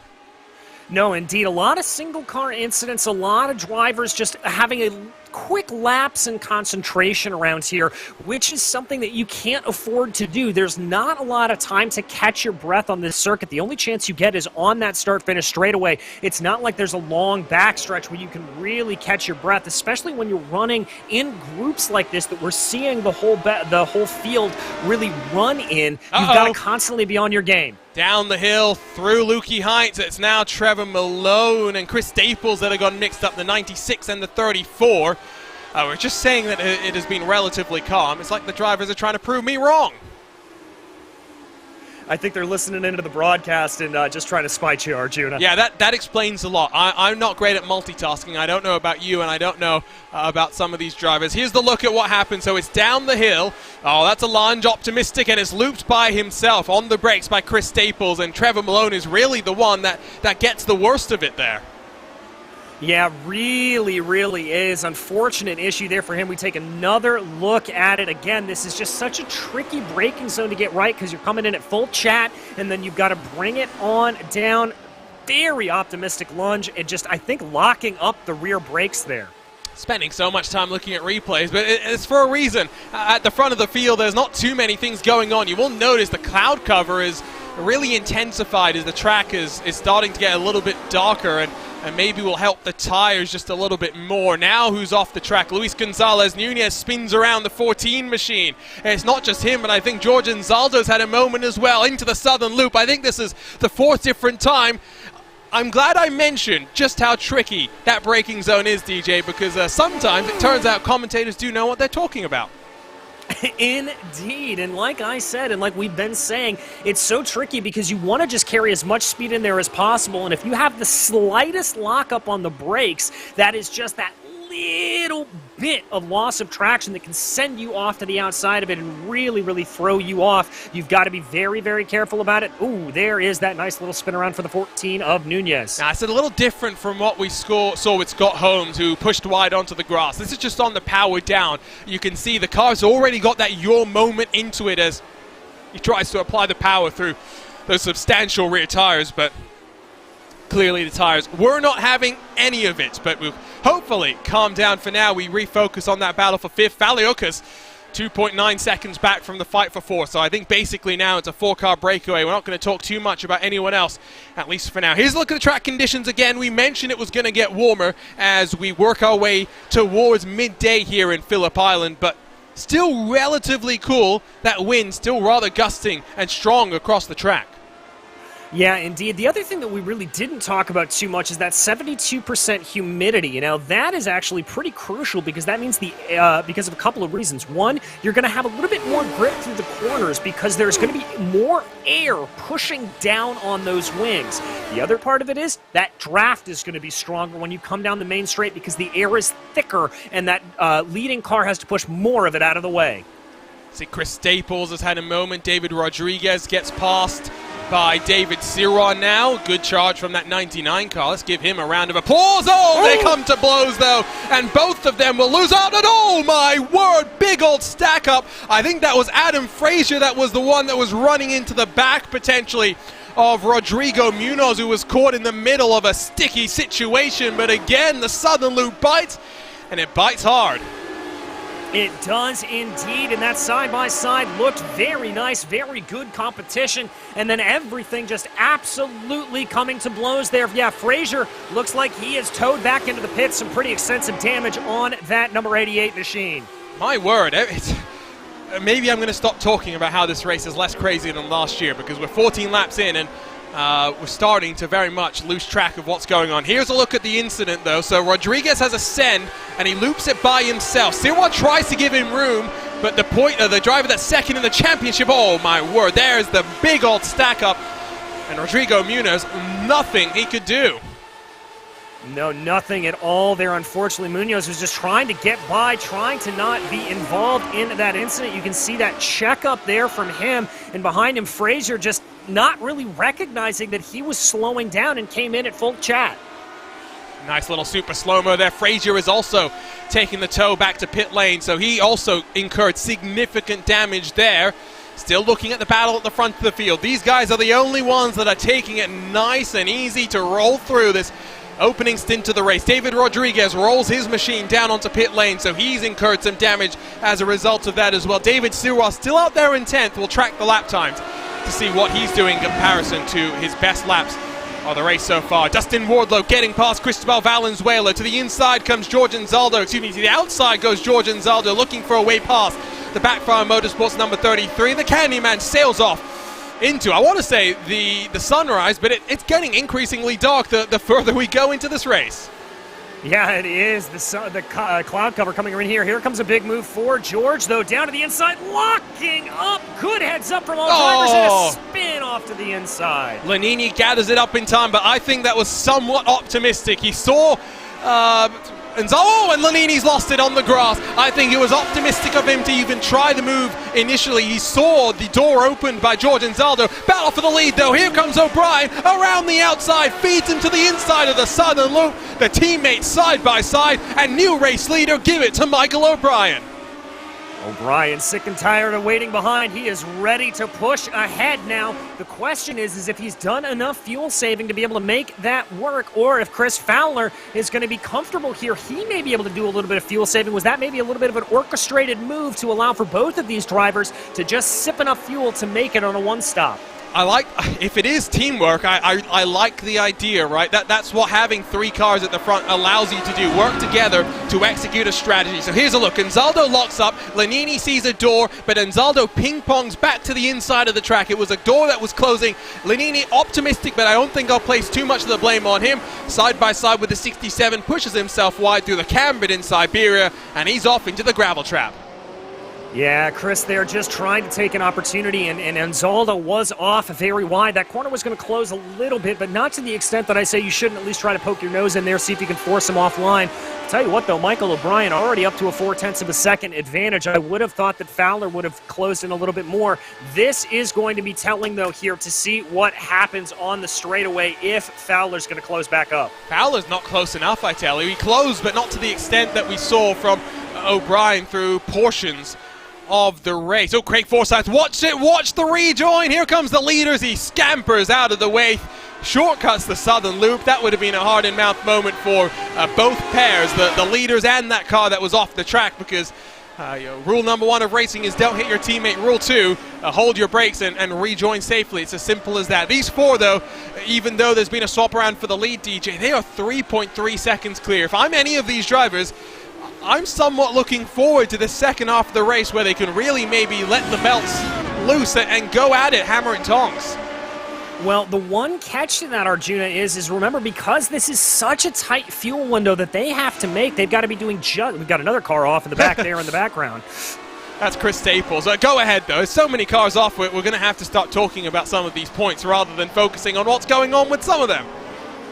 No, indeed. A lot of single-car incidents, a lot of drivers just having a quick lapse in concentration around here, which is something that you can't afford to do. There's not a lot of time to catch your breath on this circuit. The only chance you get is on that start-finish straightaway. It's not like there's a long backstretch where you can really catch your breath, especially when you're running in groups like this that we're seeing the whole field really run in. You've got to constantly be on your game. Down the hill, through Lukey Heights, it's now Trevor Malone and Chris Staples that have got mixed up, the 96 and the 34. We're just saying that it has been relatively calm. It's like the drivers are trying to prove me wrong. I think they're listening into the broadcast and just trying to spite you, Arjuna. Yeah, that explains a lot. I'm not great at multitasking. I don't know about you, and I don't know about some of these drivers. Here's the look at what happened. So it's down the hill. Oh, that's a lunge, optimistic, and it's looped by himself on the brakes by Chris Staples, and Trevor Malone is really the one that gets the worst of it there. Yeah, really is. Unfortunate issue there for him. We take another look at it. Again, this is just such a tricky braking zone to get right because you're coming in at full chat, and then you've got to bring it on down. Very optimistic lunge, and just, I think, locking up the rear brakes there. Spending so much time looking at replays, but it's for a reason. At the front of the field, there's not too many things going on. You will notice the cloud cover is really intensified as the track is starting to get a little bit darker, and maybe will help the tires just a little bit more. Now who's off the track? Luis Gonzalez Nunez spins around the 14 machine. And it's not just him, but I think George Anzaldo's had a moment as well into the southern loop. I think this is the fourth different time. I'm glad I mentioned just how tricky that braking zone is, DJ, because sometimes it turns out commentators do know what they're talking about. Indeed, and like I said, and like we've been saying, it's so tricky because you want to just carry as much speed in there as possible, and if you have the slightest lockup on the brakes, that is just that little bit of loss of traction that can send you off to the outside of it and really throw you off. You've got to be very careful about it. Ooh, there is that nice little spin around for the 14 of Nunez. Now, it's a little different from what we saw with Scott Holmes, who pushed wide onto the grass. This is just on the power down. You can see the car's already got that your moment into it as he tries to apply the power through those substantial rear tires, but clearly the tires were not having any of it, but we'll hopefully calm down for now. We refocus on that battle for fifth. Valiokas 2.9 seconds back from the fight for fourth, so I think basically now it's a four-car breakaway. We're not going to talk too much about anyone else, at least for now. Here's a look at the track conditions again. We mentioned it was going to get warmer as we work our way towards midday here in Phillip Island, but still relatively cool. That wind still rather gusting and strong across the track. Yeah, indeed. The other thing that we really didn't talk about too much is that 72% humidity. You know, that is actually pretty crucial because that means because of a couple of reasons. One, you're going to have a little bit more grip through the corners because there's going to be more air pushing down on those wings. The other part of it is that draft is going to be stronger when you come down the main straight because the air is thicker and that leading car has to push more of it out of the way. See, Chris Staples has had a moment. David Rodriguez gets passed by David Ciron now. Good charge from that 99 car. Let's give him a round of applause. Oh, they come to blows, though, and both of them will lose out. And oh, my word, big old stack up. I think that was Adam Frazier that was the one that was running into the back, potentially, of Rodrigo Munoz, who was caught in the middle of a sticky situation. But again, the southern loop bites, and it bites hard. It does indeed, and that side-by-side looked very nice, very good competition, and then everything just absolutely coming to blows there. Yeah, Frazier looks like he is towed back into the pits, some pretty extensive damage on that number 88 machine. My word, maybe I'm going to stop talking about how this race is less crazy than last year because we're 14 laps in and we're starting to very much lose track of what's going on. Here's a look at the incident, though. So Rodriguez has a send, and he loops it by himself. Sirwan tries to give him room, but the driver that's second in the championship, oh my word, there's the big old stack up. And Rodrigo Munoz, nothing he could do. No, nothing at all there. Unfortunately, Munoz was just trying to get by, trying to not be involved in that incident. You can see that check up there from him, and behind him, Frazier just not really recognizing that he was slowing down and came in at full chat. Nice little super slow-mo there. Frazier is also taking the tow back to pit lane, so he also incurred significant damage there. Still looking at the battle at the front of the field. These guys are the only ones that are taking it nice and easy to roll through this opening stint of the race. David Rodriguez rolls his machine down onto pit lane, so he's incurred some damage as a result of that as well. David Sirois still out there in 10th. We'll track the lap times to see what he's doing in comparison to his best laps of the race so far. Dustin Wardlow getting past Cristobal Valenzuela. To the inside comes George Anzaldo. Excuse me, to the outside goes George Anzaldo, looking for a way past the Backfire Motorsports number 33. The Candyman sails off into, I want to say, the sunrise, but it's getting increasingly dark the further we go into this race. Yeah, it is. The cloud cover coming in here. Here comes a big move for George, though. Down to the inside, locking up. Good heads up from all drivers and a spin off to the inside. Lanini gathers it up in time, but I think that was somewhat optimistic. He saw and Lanini's lost it on the grass. I think it was optimistic of him to even try the move initially. He saw the door opened by George Anzaldo. Battle for the lead, though. Here comes O'Brien around the outside, feeds him to the inside of the southern loop. The teammates side by side, and new race leader, give it to Michael O'Brien. O'Brien, sick and tired of waiting behind. He is ready to push ahead now. The question is if he's done enough fuel saving to be able to make that work, or if Chris Fowler is going to be comfortable here. He may be able to do a little bit of fuel saving. Was that maybe a little bit of an orchestrated move to allow for both of these drivers to just sip enough fuel to make it on a one-stop? I like, if it is teamwork, I like the idea, right? That's what having three cars at the front allows you to do. Work together to execute a strategy. So here's a look. Anzaldo locks up. Lanini sees a door, but Anzaldo ping-pongs back to the inside of the track. It was a door that was closing. Lanini optimistic, but I don't think I'll place too much of the blame on him. Side by side with the 67, pushes himself wide through the Cambridge in Siberia, and he's off into the gravel trap. Yeah, Chris there just trying to take an opportunity, and Anzaldo was off very wide. That corner was going to close a little bit, but not to the extent that I say you shouldn't at least try to poke your nose in there, see if you can force him offline. I'll tell you what, though, Michael O'Brien already up to a 0.4 of a second advantage. I would have thought that Fowler would have closed in a little bit more. This is going to be telling, though, here to see what happens on the straightaway if Fowler's going to close back up. Fowler's not close enough, I tell you. He closed, but not to the extent that we saw from O'Brien through portions of the race. Oh, Craig Forsyth, watch it, watch the rejoin. Here comes the leaders. He scampers out of the way, shortcuts the southern loop. That would have been a hard-in-mouth moment for both pairs, the leaders and that car that was off the track, because rule number one of racing is don't hit your teammate. Rule two, hold your brakes and rejoin safely. It's as simple as that. These four, though, even though there's been a swap around for the lead, DJ, they are 3.3 seconds clear. If I'm any of these drivers, I'm somewhat looking forward to the second half of the race where they can really maybe let the belts loose and go at it, hammer and tongs. Well, the one catch to that, Arjuna, is remember, because this is such a tight fuel window that they have to make, they've got to be doing we've got another car off in the back there in the background. That's Chris Staples. Go ahead, though. There's so many cars off, we're going to have to start talking about some of these points rather than focusing on what's going on with some of them.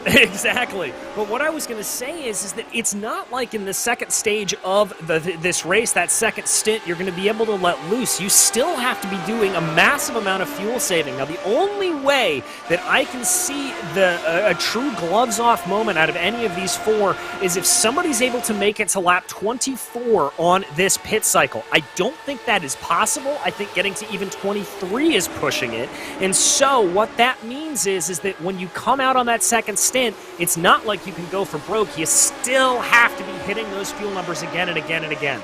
Exactly. But what I was going to say is that it's not like in the second stage of this race, that second stint, you're going to be able to let loose. You still have to be doing a massive amount of fuel saving. Now, the only way that I can see a true gloves-off moment out of any of these four is if somebody's able to make it to lap 24 on this pit cycle. I don't think that is possible. I think getting to even 23 is pushing it. And so what that means is that when you come out on that second stint, it's not like you can go for broke. You still have to be hitting those fuel numbers again and again and again.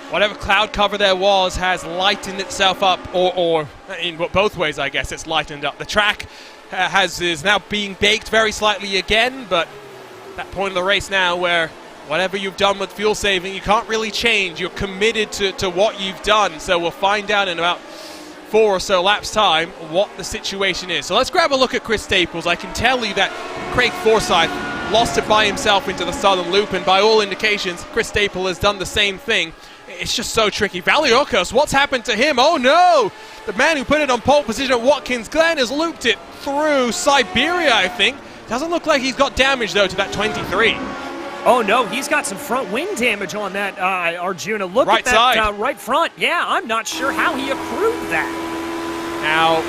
Whatever cloud cover there was has lightened itself up, or in both ways, I guess, it's lightened up. The track is now being baked very slightly again, but that point of the race now where whatever you've done with fuel saving, you can't really change. You're committed to what you've done, so we'll find out in about 4 or so laps time what the situation is. So let's grab a look at Chris Staples. I can tell you that Craig Forsyth lost it by himself into the southern loop, and by all indications, Chris Staples has done the same thing. It's just so tricky. Valiokos, what's happened to him? Oh no! The man who put it on pole position at Watkins Glen has looped it through Siberia, I think. Doesn't look like he's got damage, though, to that 23. Oh, no, he's got some front wing damage on that, Arjuna. Look right at that side. Right front. Yeah, I'm not sure how he accrued that. Now,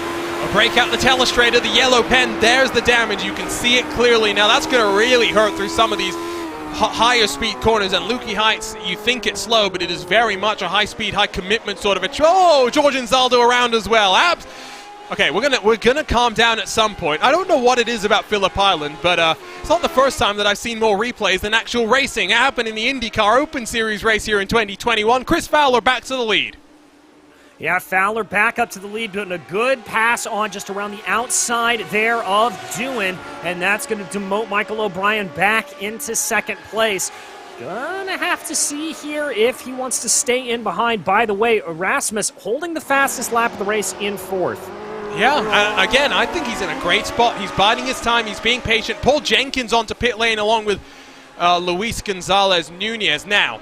a break out the telestrator, the yellow pen, there's the damage. You can see it clearly. Now, that's going to really hurt through some of these higher speed corners, and Lukey Heights, you think it's slow, but it is very much a high speed, high commitment sort of a... Oh, George Anzaldo around as well. Okay, we're gonna calm down at some point. I don't know what it is about Phillip Island, but it's not the first time that I've seen more replays than actual racing. It happened in the IndyCar Open Series race here in 2021. Chris Fowler back to the lead. Yeah, Fowler back up to the lead, putting a good pass on just around the outside there of Doohan, and that's going to demote Michael O'Brien back into second place. Gonna have to see here if he wants to stay in behind. By the way, Erasmus holding the fastest lap of the race in fourth. Yeah, again, I think he's in a great spot. He's biding his time. He's being patient. Paul Jenkins onto pit lane along with Luis Gonzalez Nunez. Now,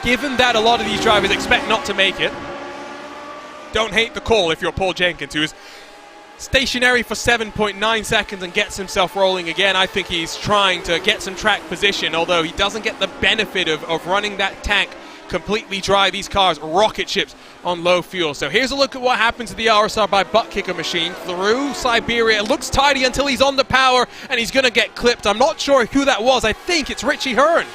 given that a lot of these drivers expect not to make it, don't hate the call if you're Paul Jenkins, who is stationary for 7.9 seconds and gets himself rolling again. I think he's trying to get some track position, although he doesn't get the benefit of running that tank completely dry. These cars, rocket ships on low fuel. So here's a look at what happens to the RSR by Butt Kicker machine through Siberia. It looks tidy until he's on the power, and he's going to get clipped. I'm not sure who that was. I think it's Richie Hearn.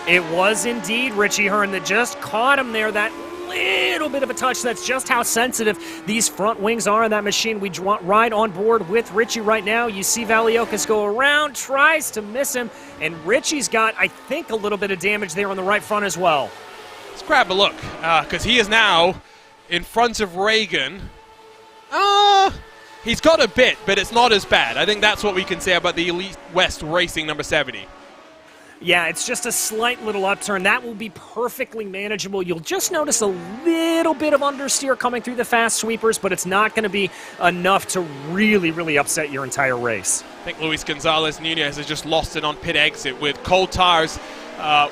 It was indeed Richie Hearn that just caught him there. That little bit of a touch. That's just how sensitive these front wings are in that machine. We ride on board with Richie right now. You see Valiokas go around, tries to miss him, and Richie's got, I think, a little bit of damage there on the right front as well. Let's grab a look, because he is now in front of Reagan. He's got a bit, but it's not as bad. I think that's what we can say about the Elite West Racing number 70. Yeah, it's just a slight little upturn. That will be perfectly manageable. You'll just notice a little bit of understeer coming through the fast sweepers, but it's not going to be enough to really, really upset your entire race. I think Luis Gonzalez Nunez has just lost it on pit exit with cold tires,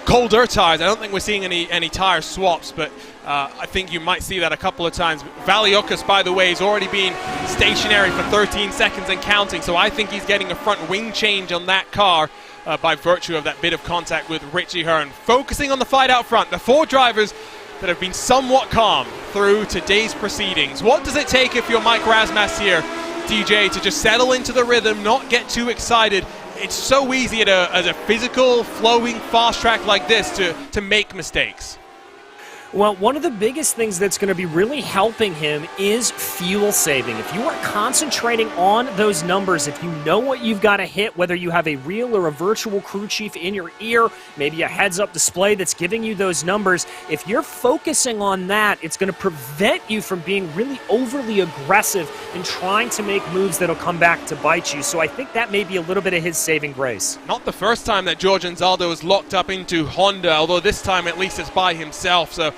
colder tires. I don't think we're seeing any tire swaps, but I think you might see that a couple of times. Valiokas, by the way, has already been stationary for 13 seconds and counting, so I think he's getting a front wing change on that car by virtue of that bit of contact with Richie Hearn. Focusing on the fight out front, the four drivers that have been somewhat calm through today's proceedings. What does it take if you're Mike Razmas here, DJ, to just settle into the rhythm, not get too excited? It's so easy at a physical, flowing, fast track like this to make mistakes. Well, one of the biggest things that's going to be really helping him is fuel saving. If you are concentrating on those numbers, if you know what you've got to hit, whether you have a real or a virtual crew chief in your ear, maybe a heads-up display that's giving you those numbers, if you're focusing on that, it's going to prevent you from being really overly aggressive in trying to make moves that'll come back to bite you. So I think that may be a little bit of his saving grace. Not the first time that George Anzaldo is locked up into Honda, although this time at least it's by himself, so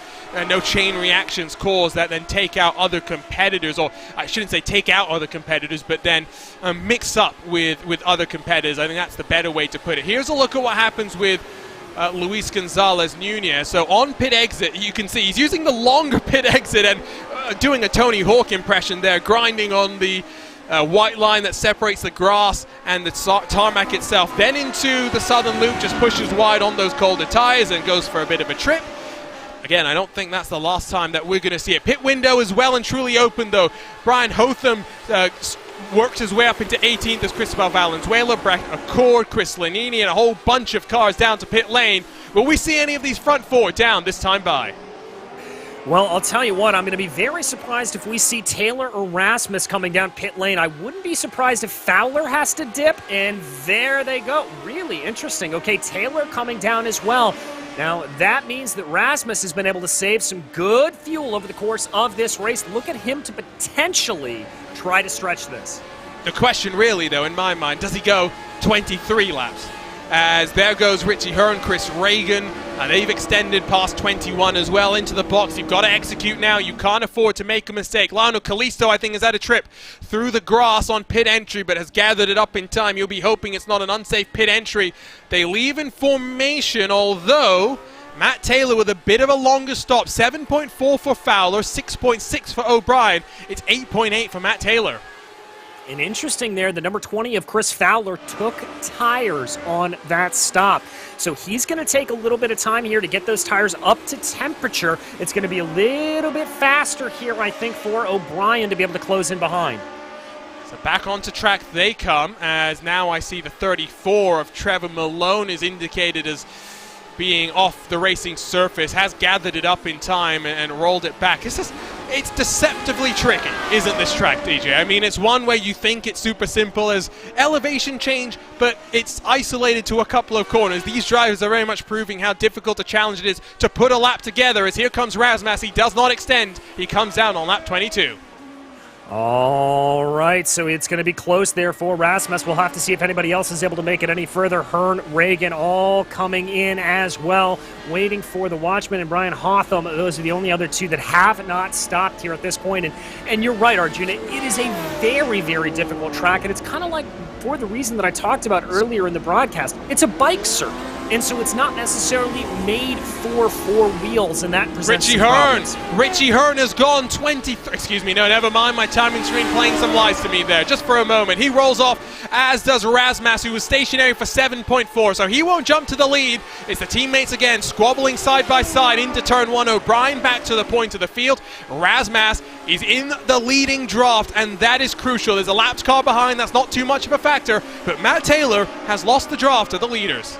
no chain reactions caused that then take out other competitors, or I shouldn't say take out other competitors, but then mix up with other competitors. I think that's the better way to put it. Here's a look at what happens with Luis Gonzalez Nunez. So on pit exit, you can see he's using the longer pit exit and doing a Tony Hawk impression there, grinding on the white line that separates the grass and the tarmac itself. Then into the southern loop, just pushes wide on those colder tires and goes for a bit of a trip. Again, I don't think that's the last time that we're going to see it. Pit window is well and truly open, though. Brian Hotham worked his way up into 18th as Cristobal Valenzuela, Brecht Accord, Chris Lanini, and a whole bunch of cars down to pit lane. Will we see any of these front four down this time by? Well, I'll tell you what, I'm going to be very surprised if we see Taylor or Rasmus coming down pit lane. I wouldn't be surprised if Fowler has to dip, and there they go. Really interesting. Okay, Taylor coming down as well. Now, that means that Rasmus has been able to save some good fuel over the course of this race. Look at him to potentially try to stretch this. The question really, though, in my mind, does he go 23 laps? As there goes Richie Hearn, Chris Reagan, and they've extended past 21 as well into the box. You've got to execute now. You can't afford to make a mistake. Lionel Callisto, I think, has had a trip through the grass on pit entry, but has gathered it up in time. You'll be hoping it's not an unsafe pit entry. They leave in formation, although Matt Taylor with a bit of a longer stop. 7.4 for Fowler, 6.6 for O'Brien. It's 8.8 for Matt Taylor. And interesting there, the number 20 of Chris Fowler took tires on that stop. So he's going to take a little bit of time here to get those tires up to temperature. It's going to be a little bit faster here, I think, for O'Brien to be able to close in behind. So back onto track they come, as now I see the 34 of Trevor Malone is indicated as being off the racing surface, has gathered it up in time and rolled it back. It's deceptively tricky, isn't this track, DJ? I mean, it's one where you think it's super simple as elevation change, but it's isolated to a couple of corners. These drivers are very much proving how difficult a challenge it is to put a lap together, as here comes Razmas. He does not extend. He comes down on lap 22. All right, so it's going to be close there for Rasmus. We'll have to see if anybody else is able to make it any further. Hearn, Reagan, all coming in as well, waiting for the Watchman and Brian Hotham. Those are the only other two that have not stopped here at this point. And you're right, Arjuna, it is a very, very difficult track, and it's kind of like, for the reason that I talked about earlier in the broadcast, it's a bike circuit. And so it's not necessarily made for four wheels, and that presents Richie some Hearn. problems. Richie Hearn has gone 23. Excuse me, no, never mind. My timing screen playing some lies to me there, just for a moment. He rolls off, as does Razmas, who was stationary for 7.4, so he won't jump to the lead. It's the teammates again, squabbling side by side into turn one. O'Brien back to the point of the field. Razmas is in the leading draft, and that is crucial. There's a lapped car behind, that's not too much of a factor, but Matt Taylor has lost the draft of the leaders.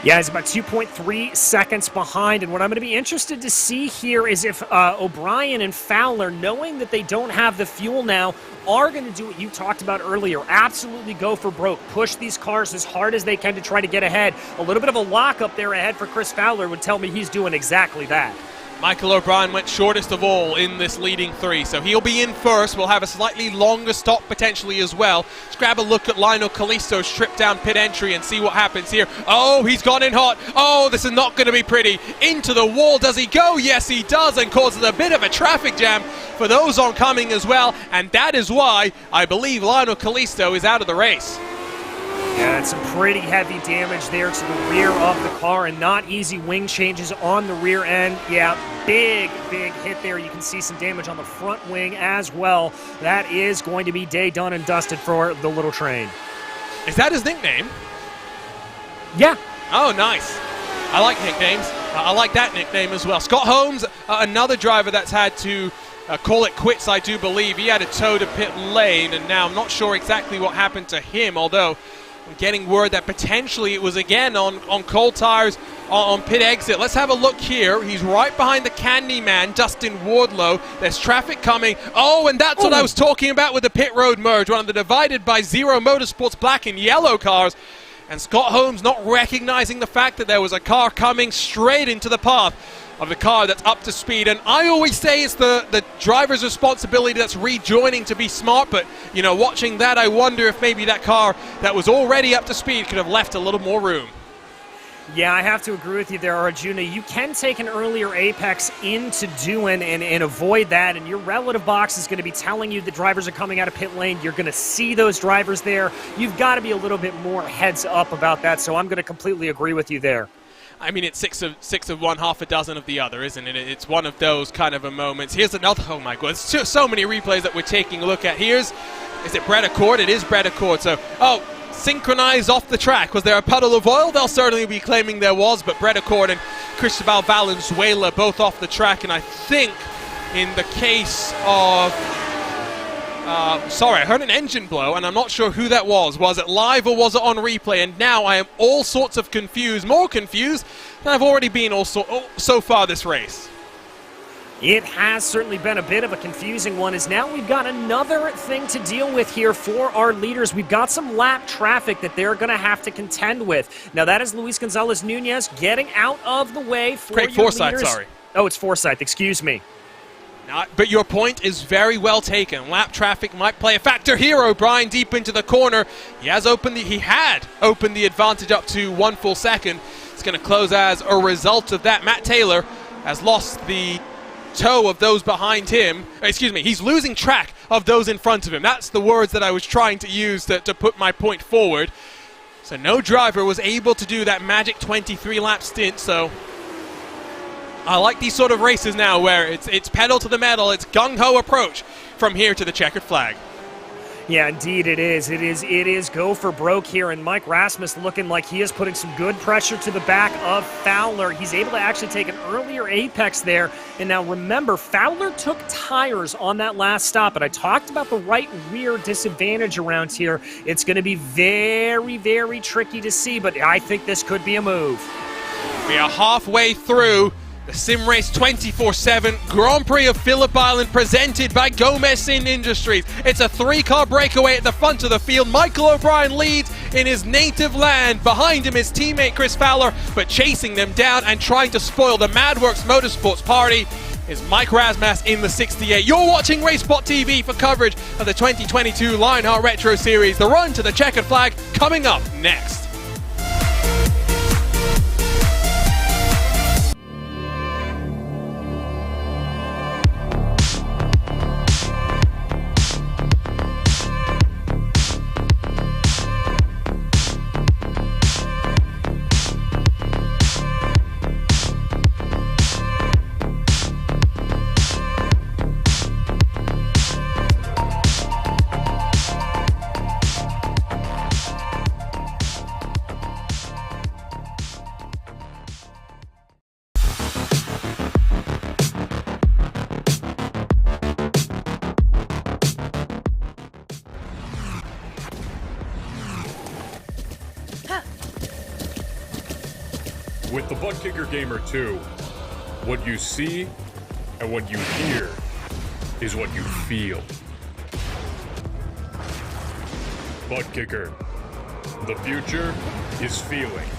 Yeah, he's about 2.3 seconds behind, and what I'm going to be interested to see here is if O'Brien and Fowler, knowing that they don't have the fuel now, are going to do what you talked about earlier, absolutely go for broke, push these cars as hard as they can to try to get ahead. A little bit of a lockup there ahead for Chris Fowler would tell me he's doing exactly that. Michael O'Brien went shortest of all in this leading three, so he'll be in first. We'll have a slightly longer stop potentially as well. Let's grab a look at Lionel Kalisto's trip down pit entry and see what happens here. Oh, he's gone in hot. Oh, this is not going to be pretty. Into the wall, does he go? Yes, he does, and causes a bit of a traffic jam for those oncoming as well, and that is why I believe Lionel Kalisto is out of the race. Yeah, it's some pretty heavy damage there to the rear of the car, and not easy wing changes on the rear end. Yeah, big hit there. You can see some damage on the front wing as well. That is going to be day done and dusted for the little train. Is that his nickname? Yeah. Oh, nice. I like nicknames. I like that nickname as well. Scott Holmes, another driver that's had to call it quits, I do believe. He had a tow to pit lane, and now I'm not sure exactly what happened to him, although I'm getting word that potentially it was again on cold tires on pit exit. Let's have a look here. He's right behind the Candy Man, Dustin Wardlow. There's traffic coming. Oh, and that's what I was talking about with the pit road merge, one of the divided by Zero Motorsports black and yellow cars. And Scott Holmes not recognizing the fact that there was a car coming straight into the path of the car that's up to speed. And I always say it's the driver's responsibility that's rejoining to be smart, but you know, watching that, I wonder if maybe that car that was already up to speed could have left a little more room. Yeah, I have to agree with you there, Arjuna. You can take an earlier apex into doing and avoid that, and your relative box is going to be telling you the drivers are coming out of pit lane. You're going to see those drivers there. You've got to be a little bit more heads up about that, so I'm going to completely agree with you there. I mean, it's six of one, half a dozen of the other, isn't it? It's one of those kind of a moments. Here's another. Oh my God! It's so many replays that we're taking a look at. Is it Brett Accord? It is Brett Accord. So, synchronized off the track. Was there a puddle of oil? They'll certainly be claiming there was, but Brett Accord and Cristobal Valenzuela both off the track, and I think in the case of sorry, I heard an engine blow, and I'm not sure who that was. Was it live or was it on replay? And now I am all sorts of confused, more confused than I've already been so far this race. It has certainly been a bit of a confusing one, as now we've got another thing to deal with here for our leaders. We've got some lap traffic that they're going to have to contend with. Now that is Luis Gonzalez-Nunez getting out of the way for Craig your Forsyth, leaders. sorry. Oh, it's Forsyth, excuse me. But your point is very well taken. Lap traffic might play a factor here. O'Brien deep into the corner. He had opened the advantage up to 1 full second. It's going to close as a result of that. Matt Taylor has lost the toe of those behind him. Excuse me, he's losing track of those in front of him. That's the words that I was trying to use to put my point forward. So no driver was able to do that magic 23 lap stint. So I like these sort of races now where it's pedal to the metal, it's gung-ho approach from here to the checkered flag. Yeah, indeed it is. It is go for broke here, and Mike Rasmus looking like he is putting some good pressure to the back of Fowler. He's able to actually take an earlier apex there, and now remember, Fowler took tires on that last stop, and I talked about the right rear disadvantage around here. It's going to be very, very tricky to see, but I think this could be a move. We are halfway through the SimRace247 Grand Prix of Phillip Island, presented by Gomez Sim Industries. It's a 3-car breakaway at the front of the field. Michael O'Brien leads in his native land. Behind him his teammate Chris Fowler, but chasing them down and trying to spoil the Madworks Motorsports party is Mike Rasmus in the 68. You're watching RaceSpotTV for coverage of the 2022 Lionheart Retro Series. The run to the checkered flag coming up next. With the Butt Kicker Gamer 2, what you see and what you hear is what you feel. Butt Kicker, the future is feeling.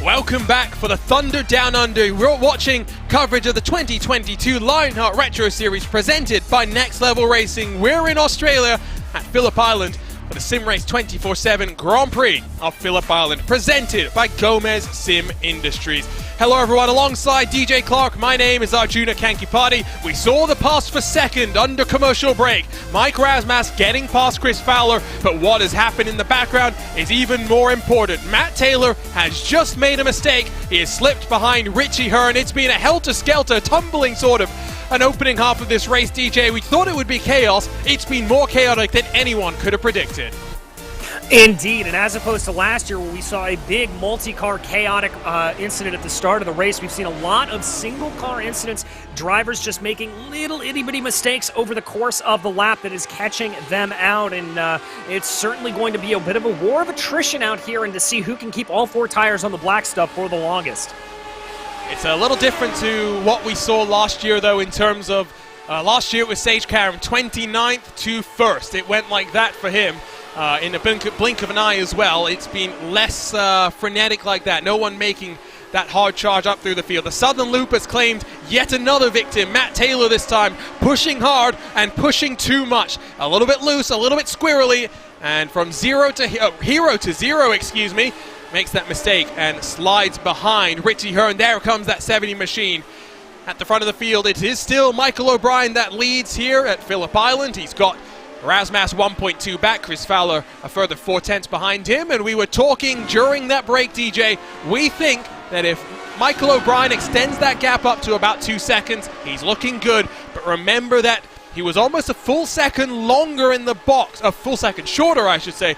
Welcome back for the Thunder Down Under. We're watching coverage of the 2022 Lionheart Retro Series presented by Next Level Racing. We're in Australia at Phillip Island for the SimRace247 Grand Prix of Phillip Island, presented by Gomez Sim Industries. Hello everyone, alongside DJ Clark, my name is Arjuna Kankipati. We saw the pass for second under commercial break. Mike Rasmus getting past Chris Fowler, but what has happened in the background is even more important. Matt Taylor has just made a mistake. He has slipped behind Richie Hearn. It's been a helter-skelter, tumbling sort of an opening half of this race, DJ. We thought it would be chaos. It's been more chaotic than anyone could have predicted. Indeed, and as opposed to last year where we saw a big multi-car chaotic incident at the start of the race, we've seen a lot of single-car incidents, drivers just making little itty-bitty mistakes over the course of the lap that is catching them out, and it's certainly going to be a bit of a war of attrition out here and to see who can keep all four tires on the black stuff for the longest. It's a little different to what we saw last year, though, in terms of last year it was Sage Karam 29th to 1st. It went like that for him. In a blink of an eye as well. It's been less frenetic like that. No one making that hard charge up through the field. The Southern Loop has claimed yet another victim. Matt Taylor this time, pushing hard and pushing too much. A little bit loose, a little bit squirrely, and from hero to zero, excuse me, makes that mistake and slides behind Richie Hearn. There comes that 70 machine. At the front of the field, it is still Michael O'Brien that leads here at Phillip Island. He's got Razmas 1.2 back, Chris Fowler a further 4/10 behind him, and we were talking during that break, DJ, we think that if Michael O'Brien extends that gap up to about 2 seconds, he's looking good, but remember that he was almost a full second longer in the box, a full second shorter, I should say,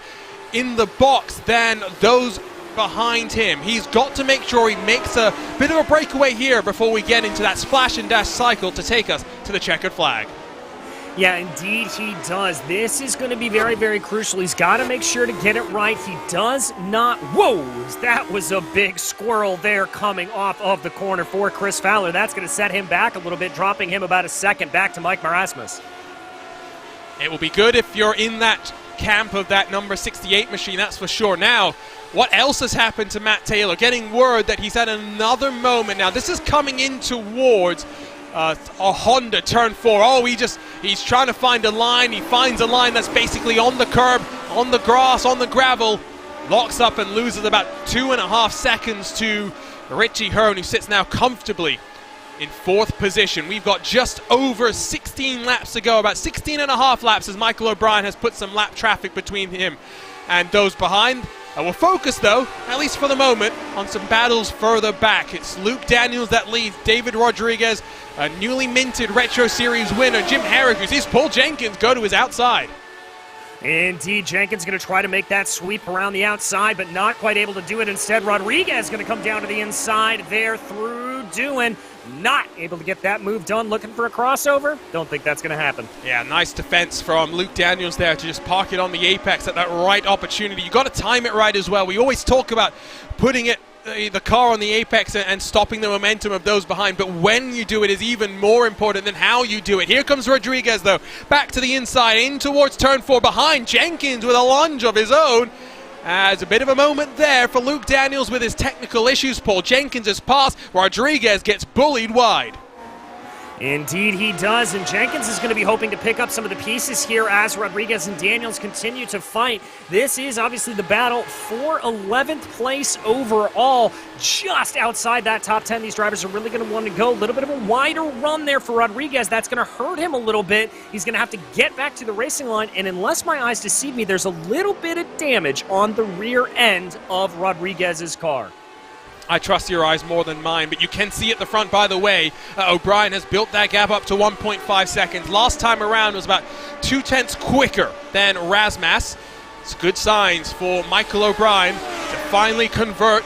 in the box than those behind him. He's got to make sure he makes a bit of a breakaway here before we get into that splash and dash cycle to take us to the checkered flag. Yeah, indeed he does. This is going to be very, very crucial. He's got to make sure to get it right. He does not... Whoa! That was a big squirrel there coming off of the corner for Chris Fowler. That's going to set him back a little bit, dropping him about a second back to Mike Marasmus. It will be good if you're in that camp of that number 68 machine, that's for sure. Now, what else has happened to Matt Taylor? Getting word that he's had another moment. Now, this is coming in towards a Honda turn 4. Oh, he's trying to find a line. He finds a line that's basically on the curb, on the grass, on the gravel. Locks up and loses about 2.5 seconds to Richie Hearn, who sits now comfortably in 4th position. We've got just over 16 laps to go, about 16.5 laps as Michael O'Brien has put some lap traffic between him and those behind. We'll focus, though, at least for the moment, on some battles further back. It's Luke Daniels that leads, David Rodriguez, a newly minted Retro Series winner, Jim Herrick, who sees Paul Jenkins go to his outside. Indeed, Jenkins going to try to make that sweep around the outside, but not quite able to do it. Instead, Rodriguez going to come down to the inside there through Doohan. Not able to get that move done, looking for a crossover. Don't think that's going to happen. Yeah, nice defense from Luke Daniels there to just park it on the apex at that right opportunity. You got to time it right as well. We always talk about putting it the car on the apex and stopping the momentum of those behind, but when you do it is even more important than how you do it. Here comes Rodriguez, though, back to the inside, in towards turn 4, behind Jenkins with a lunge of his own. As a bit of a moment there for Luke Daniels with his technical issues. Paul Jenkins has passed. Rodriguez gets bullied wide. Indeed he does, and Jenkins is going to be hoping to pick up some of the pieces here as Rodriguez and Daniels continue to fight. This is obviously the battle for 11th place overall. Just outside that top 10, these drivers are really going to want to go. A little bit of a wider run there for Rodriguez. That's going to hurt him a little bit. He's going to have to get back to the racing line, and unless my eyes deceive me, there's a little bit of damage on the rear end of Rodriguez's car. I trust your eyes more than mine, but you can see at the front, by the way, O'Brien has built that gap up to 1.5 seconds. Last time around was about 0.2 quicker than Razmas. It's good signs for Michael O'Brien to finally convert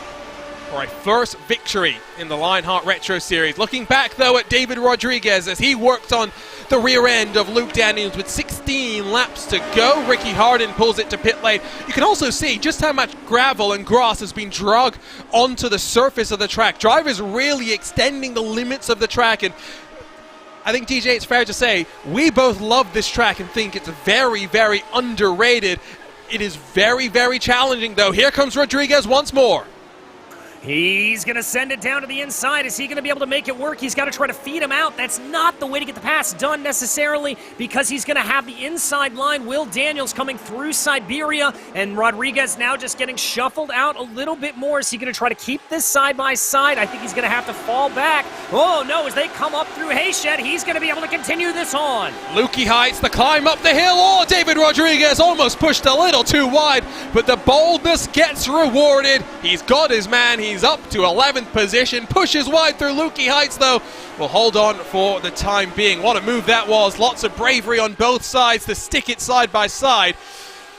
for a first victory in the Lionheart Retro Series. Looking back, though, at David Rodriguez as he worked on the rear end of Luke Daniels with 16 laps to go. Ricky Hardin pulls it to pit lane. You can also see just how much gravel and grass has been dragged onto the surface of the track. Drivers really extending the limits of the track, and I think, DJ, it's fair to say we both love this track and think it's very, very underrated. It is very, very challenging, though. Here comes Rodriguez once more. He's going to send it down to the inside. Is he going to be able to make it work? He's got to try to feed him out. That's not the way to get the pass done necessarily, because he's going to have the inside line. Will Daniels coming through Siberia, and Rodriguez now just getting shuffled out a little bit more. Is he going to try to keep this side by side? I think he's going to have to fall back. Oh, no, as they come up through Hayshed, he's going to be able to continue this on. Lukey Heights, the climb up the hill. Oh, David Rodriguez almost pushed a little too wide, but the boldness gets rewarded. He's got his man. He's up to 11th position, pushes wide through Lukey Heights, though. Will hold on for the time being. What a move that was. Lots of bravery on both sides to stick it side by side.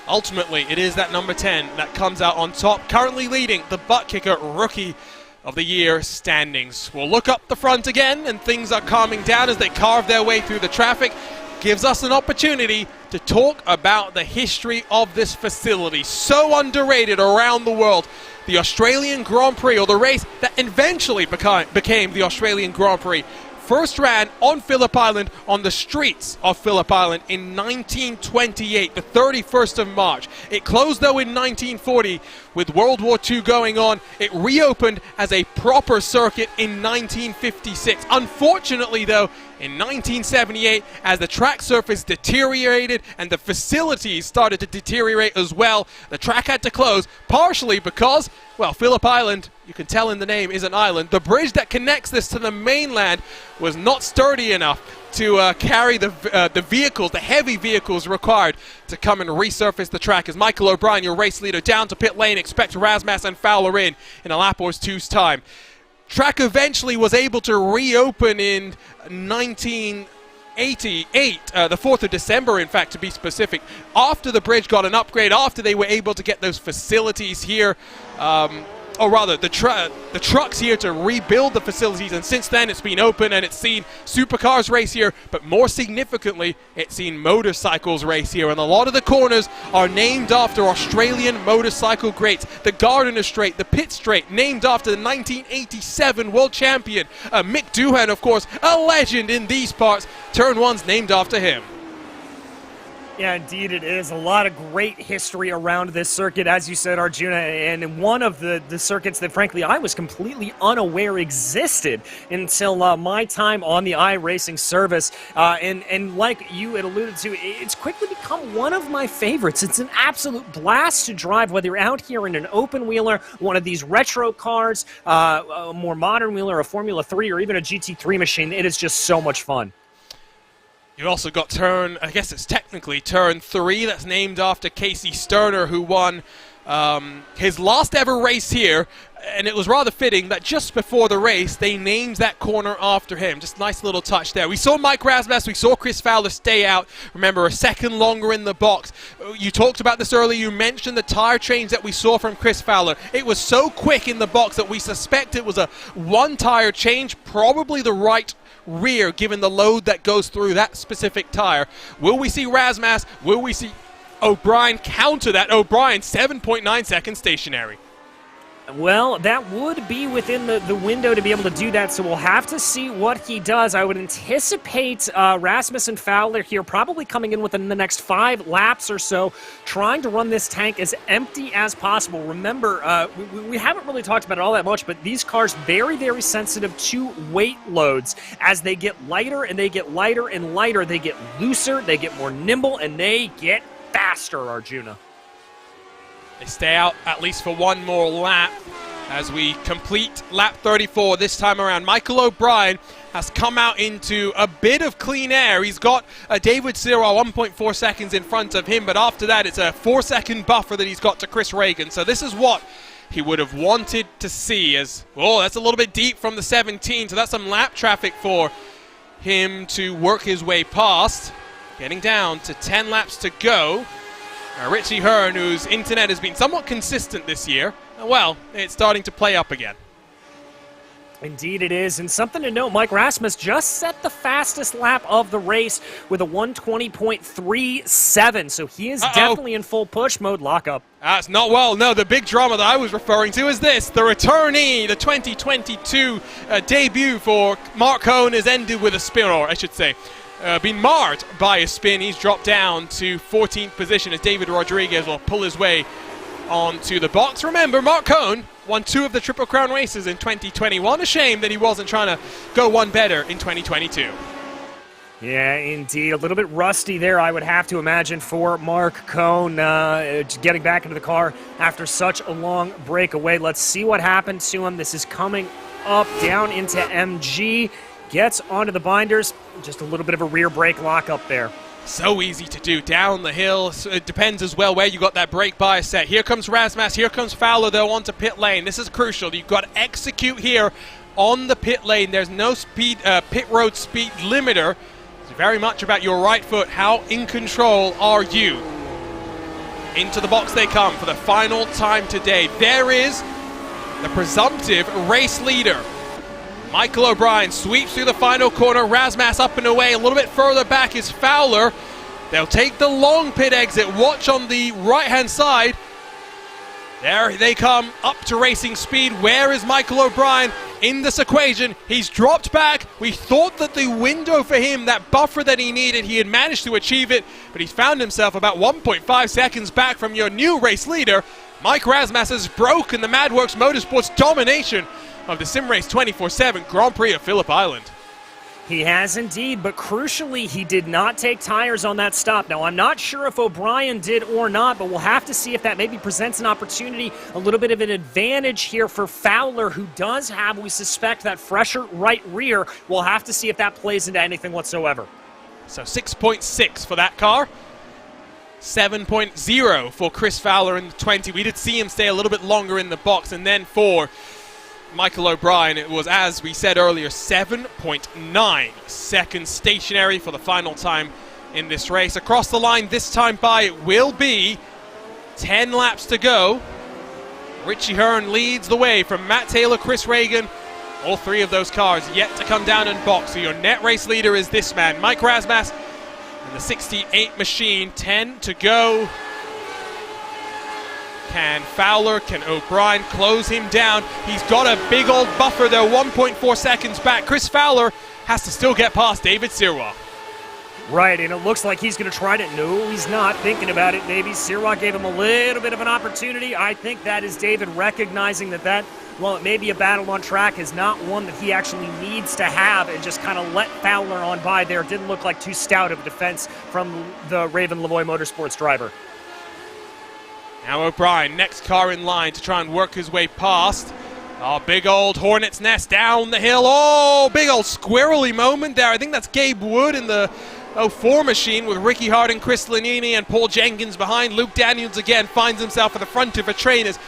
Ultimately, it is that number 10 that comes out on top, currently leading the butt kicker Rookie of the Year standings. We'll look up the front again, and things are calming down as they carve their way through the traffic. Gives us an opportunity to talk about the history of this facility. So underrated around the world. The Australian Grand Prix, or the race that eventually became the Australian Grand Prix, first ran on Phillip Island, on the streets of Phillip Island in 1928, the 31st of March. It closed, though, in 1940 with World War II going on. It reopened as a proper circuit in 1956. Unfortunately, though, in 1978 as the track surface deteriorated and the facilities started to deteriorate as well. The track had to close, partially because, well, Phillip Island, you can tell in the name, is an island. The bridge that connects this to the mainland was not sturdy enough to carry the vehicles, the heavy vehicles required to come and resurface the track. As Michael O'Brien, your race leader, down to pit lane, expect Razmas and Fowler in a lap or two's time. Track eventually was able to reopen in 1988, the 4th of December, in fact, to be specific, after the bridge got an upgrade, after they were able to get those facilities here, or rather, the trucks here to rebuild the facilities, and since then it's been open and it's seen supercars race here, but more significantly, it's seen motorcycles race here, and a lot of the corners are named after Australian motorcycle greats. The Gardiner Straight, the Pitt Straight, named after the 1987 world champion, Mick Doohan, of course, a legend in these parts. Turn 1's named after him. Yeah, indeed it is. A lot of great history around this circuit, as you said, Arjuna, and one of the circuits that, frankly, I was completely unaware existed until my time on the iRacing service. And like you had alluded to, it's quickly become one of my favorites. It's an absolute blast to drive, whether you're out here in an open wheeler, one of these retro cars, a more modern wheeler, a Formula 3, or even a GT3 machine. It is just so much fun. You also got I guess it's technically turn 3, that's named after Casey Sterner, who won his last ever race here, and it was rather fitting that just before the race, they named that corner after him. Just nice little touch there. We saw Mike Razmas, we saw Chris Fowler stay out, remember, a second longer in the box. You talked about this earlier, you mentioned the tire change that we saw from Chris Fowler. It was so quick in the box that we suspect it was a one tire change, probably the right rear, given the load that goes through that specific tire. Will we see Razmas? Will we see O'Brien counter that? O'Brien, 7.9 seconds stationary. Well, that would be within the window to be able to do that, so we'll have to see what he does. I would anticipate Rasmus and Fowler here probably coming in within the next 5 laps or so, trying to run this tank as empty as possible. Remember, we haven't really talked about it all that much, but these cars very, very sensitive to weight loads. As they get lighter and they get lighter and lighter, they get looser, they get more nimble, and they get faster, Arjuna. They stay out at least for one more lap as we complete lap 34 this time around. Michael O'Brien has come out into a bit of clean air. He's got David Sirrell 1.4 seconds in front of him, but after that it's a 4-second buffer that he's got to Chris Reagan. So this is what he would have wanted to see as, oh, that's a little bit deep from the 17, so that's some lap traffic for him to work his way past. Getting down to 10 laps to go. Richie Hearn, whose internet has been somewhat consistent this year, well, it's starting to play up again. Indeed it is, and something to note, Mike Rasmus just set the fastest lap of the race with a 120.37, so he is definitely in full push mode. Lockup. That's not well. No, the big drama that I was referring to is this. The returnee, the 2022 debut for Mark Cohn has ended with a spin, or I should say, been marred by a spin. He's dropped down to 14th position as David Rodriguez will pull his way onto the box. Remember, Mark Cohn won 2 of the Triple Crown races in 2021. A shame that he wasn't trying to go one better in 2022. Yeah, indeed. A little bit rusty there, I would have to imagine, for Mark Cohn getting back into the car after such a long breakaway. Let's see what happened to him. This is coming up down into MG. Gets onto the binders. Just a little bit of a rear brake lock up there. So easy to do down the hill. So it depends as well where you got that brake bias set. Here comes Razmas. Here comes Fowler, though, onto pit lane. This is crucial. You've got to execute here on the pit lane. There's no speed, pit road speed limiter. It's very much about your right foot. How in control are you? Into the box they come for the final time today. There is the presumptive race leader. Michael O'Brien sweeps through the final corner. Razmas up and away. A little bit further back is Fowler. They'll take the long pit exit. Watch on the right-hand side. There they come up to racing speed. Where is Michael O'Brien in this equation? He's dropped back. We thought that the window for him, that buffer that he needed, he had managed to achieve it, but he's found himself about 1.5 seconds back from your new race leader. Mike Razmas has broken the MadWorks Motorsports domination of the SimRace247 Grand Prix of Phillip Island. He has indeed, but crucially, he did not take tires on that stop. Now, I'm not sure if O'Brien did or not, but we'll have to see if that maybe presents an opportunity, a little bit of an advantage here for Fowler, who does have, we suspect, that fresher right rear. We'll have to see if that plays into anything whatsoever. So 6.6 for that car. 7.0 for Chris Fowler in the 20. We did see him stay a little bit longer in the box, and then for Michael O'Brien, it was, as we said earlier, 7.9 seconds stationary for the final time in this race. Across the line this time by it will be 10 laps to go. Richie Hearn leads the way from Matt Taylor, Chris Reagan. All three of those cars yet to come down and box. So your net race leader is this man, Mike Razmas, and the 68 machine. 10 to go. Can Fowler, can O'Brien close him down? He's got a big old buffer there, 1.4 seconds back. Chris Fowler has to still get past David Sirois. Right, and it looks like he's going to try to. No, he's not thinking about it. Maybe Sirois gave him a little bit of an opportunity. I think that is David recognizing that, well, it may be a battle on track, is not one that he actually needs to have, and just kind of let Fowler on by there. Didn't look like too stout of a defense from the Raven Lavoie Motorsports driver. Now O'Brien, next car in line to try and work his way past. Oh, big old hornet's nest down the hill. Oh, big old squirrely moment there. I think that's Gabe Wood in the 04 machine with Ricky Harding, Chris Lanini, and Paul Jenkins behind. Luke Daniels again finds himself at the front of a train as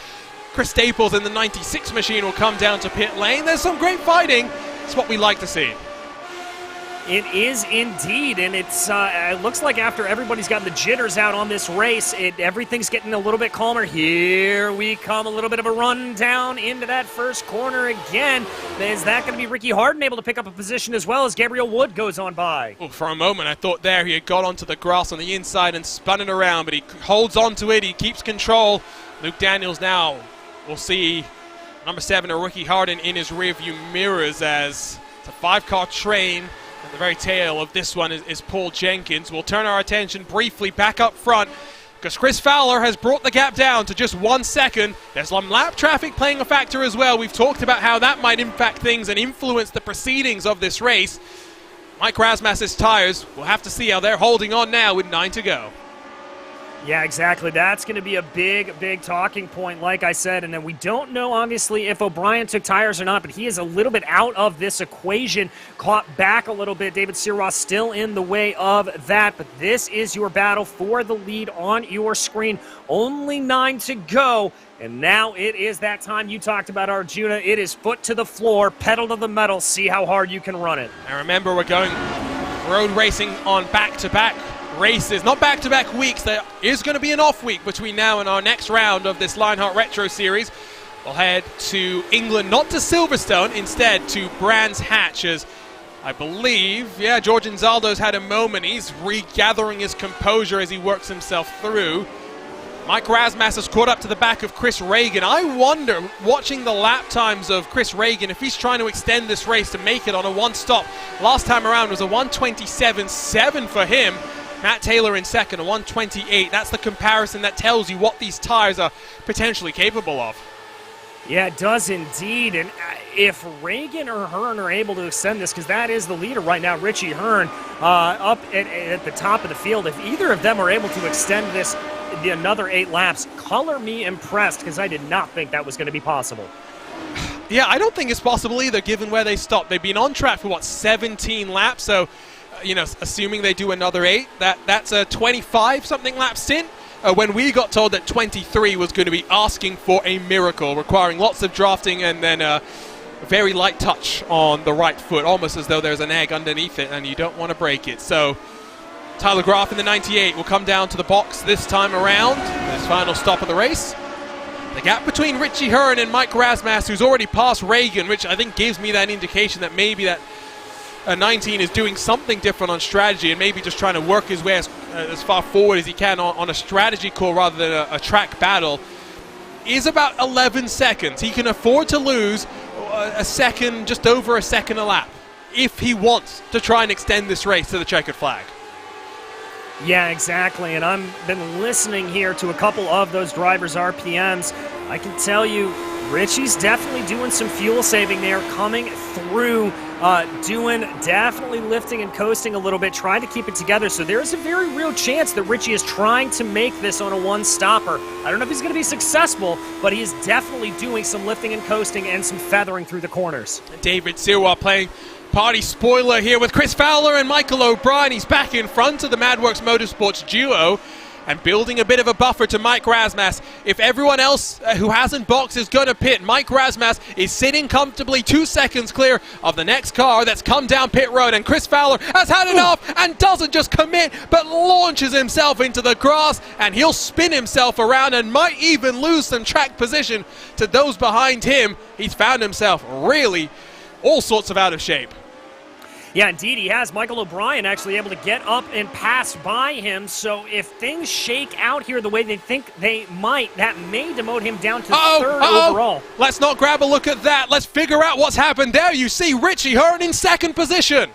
Chris Staples in the 96 machine will come down to pit lane. There's some great fighting. It's what we like to see. It is indeed, and it looks like after everybody's gotten the jitters out on this race, everything's getting a little bit calmer. Here we come, a little bit of a run down into that first corner again. Is that going to be Ricky Hardin able to pick up a position as well as Gabriel Wood goes on by? Well, for a moment, I thought there he had got onto the grass on the inside and spun it around, but he holds onto it, he keeps control. Luke Daniels now, we'll see number 7, Ricky Hardin in his rearview mirrors as it's a 5-car train. At the very tail of this one is Paul Jenkins. We'll turn our attention briefly back up front because Chris Fowler has brought the gap down to just 1 second. There's some lap traffic playing a factor as well. We've talked about how that might impact things and influence the proceedings of this race. Mike Razmas's tires, we'll have to see how they're holding on now with 9 to go. Yeah, exactly. That's going to be a big, big talking point, like I said. And then we don't know, obviously, if O'Brien took tires or not, but he is a little bit out of this equation, caught back a little bit. David Sirois still in the way of that, but this is your battle for the lead on your screen. Only 9 to go, and now it is that time you talked about, Arjuna. It is foot to the floor, pedal to the metal, see how hard you can run it. And remember, we're going road racing on back-to-back races, not back-to-back weeks. There is going to be an off week between now and our next round of this Lionheart Retro Series. We'll head to England, not to Silverstone, instead to Brands Hatch, as I believe, George Anzaldo's had a moment. He's regathering his composure as he works himself through. Mike Razmas has caught up to the back of Chris Reagan. I wonder, watching the lap times of Chris Reagan, if he's trying to extend this race to make it on a one-stop. Last time around was a 1:27.7 for him. Matt Taylor in second, a 1:28. That's the comparison that tells you what these tires are potentially capable of. Yeah, it does indeed. And if Reagan or Hearn are able to extend this, because that is the leader right now, Richie Hearn, up at the top of the field, if either of them are able to extend this another 8 laps, color me impressed, because I did not think that was going to be possible. Yeah, I don't think it's possible either, given where they stopped. They've been on track for, 17 laps, so assuming they do another 8, that's a 25-something lap stint. When we got told that 23 was going to be asking for a miracle, requiring lots of drafting and then a very light touch on the right foot, almost as though there's an egg underneath it and you don't want to break it. So Tyler Graf in the 98 will come down to the box this time around, his final stop of the race. The gap between Richie Hearn and Mike Razmas, who's already passed Reagan, which I think gives me that indication that maybe that 19 is doing something different on strategy and maybe just trying to work his way as far forward as he can on a strategy call rather than a track battle, is about 11 seconds. He can afford to lose a second, just over a second a lap, if he wants to try and extend this race to the checkered flag. Yeah, exactly. And I've been listening here to a couple of those drivers' RPMs. I can tell you, Richie's definitely doing some fuel saving there, coming through, definitely lifting and coasting a little bit, trying to keep it together. So there's a very real chance that Richie is trying to make this on a one-stopper. I don't know if he's going to be successful, but he is definitely doing some lifting and coasting and some feathering through the corners. David Sirwa playing party spoiler here with Chris Fowler and Michael O'Brien. He's back in front of the MadWorks Motorsports duo and building a bit of a buffer to Mike Razmas. If everyone else who hasn't boxed is going to pit, Mike Razmas is sitting comfortably 2 seconds clear of the next car that's come down pit road, and Chris Fowler has had enough and doesn't just commit but launches himself into the grass, and he'll spin himself around and might even lose some track position to those behind him. He's found himself really all sorts of out of shape. Yeah, indeed he has. Michael O'Brien actually able to get up and pass by him, so if things shake out here the way they think they might, that may demote him down to third overall. Let's not grab a look at that. Let's figure out what's happened there. You see Richie Hearn in second position.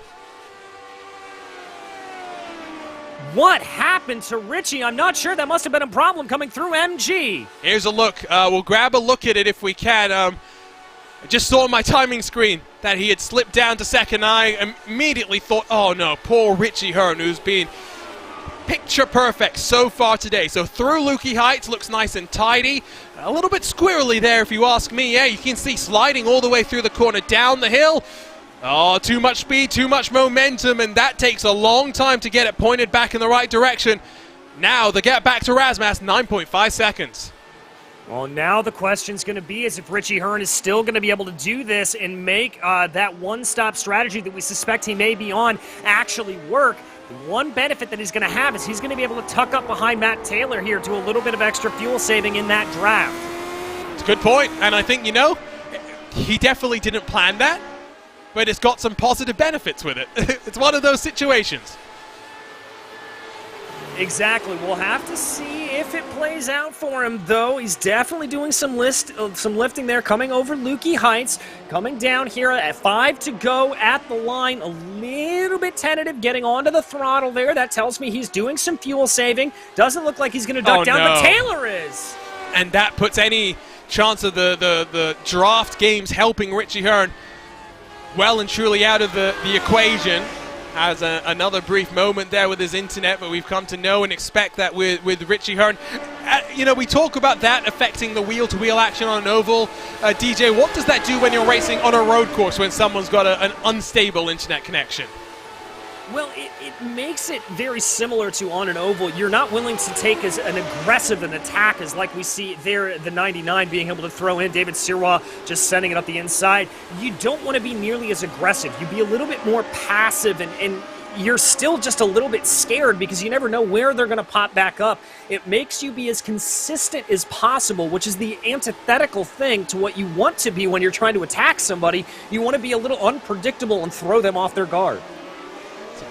What happened to Richie? I'm not sure. That must have been a problem coming through MG. Here's a look. We'll grab a look at it if we can. I just saw on my timing screen that he had slipped down to second. I immediately thought, oh no, poor Richie Hearn, who's been picture perfect so far today. So through Lukey Heights, looks nice and tidy. A little bit squirrely there if you ask me. Yeah, you can see sliding all the way through the corner, down the hill. Oh, too much speed, too much momentum, and that takes a long time to get it pointed back in the right direction. Now the get back to Razmas, 9.5 seconds. Well, now the question's going to be is if Richie Hearn is still going to be able to do this and make that one-stop strategy that we suspect he may be on actually work. The one benefit that he's going to have is he's going to be able to tuck up behind Matt Taylor here, do a little bit of extra fuel saving in that draft. It's a good point, and I think, you know, he definitely didn't plan that, but it's got some positive benefits with it. It's one of those situations. Exactly. We'll have to see if it plays out for him, though. He's definitely doing some lifting there, coming over Lukey Heights, coming down here at 5 to go at the line. A little bit tentative, getting onto the throttle there. That tells me he's doing some fuel saving. Doesn't look like he's going to duck down, but Taylor is. And that puts any chance of the draft games helping Richie Hearn well and truly out of the equation. Has another brief moment there with his internet, but we've come to know and expect that with Richie Hearn. You know, we talk about that affecting the wheel-to-wheel action on an oval. DJ, what does that do when you're racing on a road course when someone's got an unstable internet connection? Well, it makes it very similar to on an oval. You're not willing to take as an aggressive an attack as like we see there, the 99 being able to throw in, David Sirwa just sending it up the inside. You don't want to be nearly as aggressive. You'd be a little bit more passive, and you're still just a little bit scared because you never know where they're going to pop back up. It makes you be as consistent as possible, which is the antithetical thing to what you want to be when you're trying to attack somebody. You want to be a little unpredictable and throw them off their guard.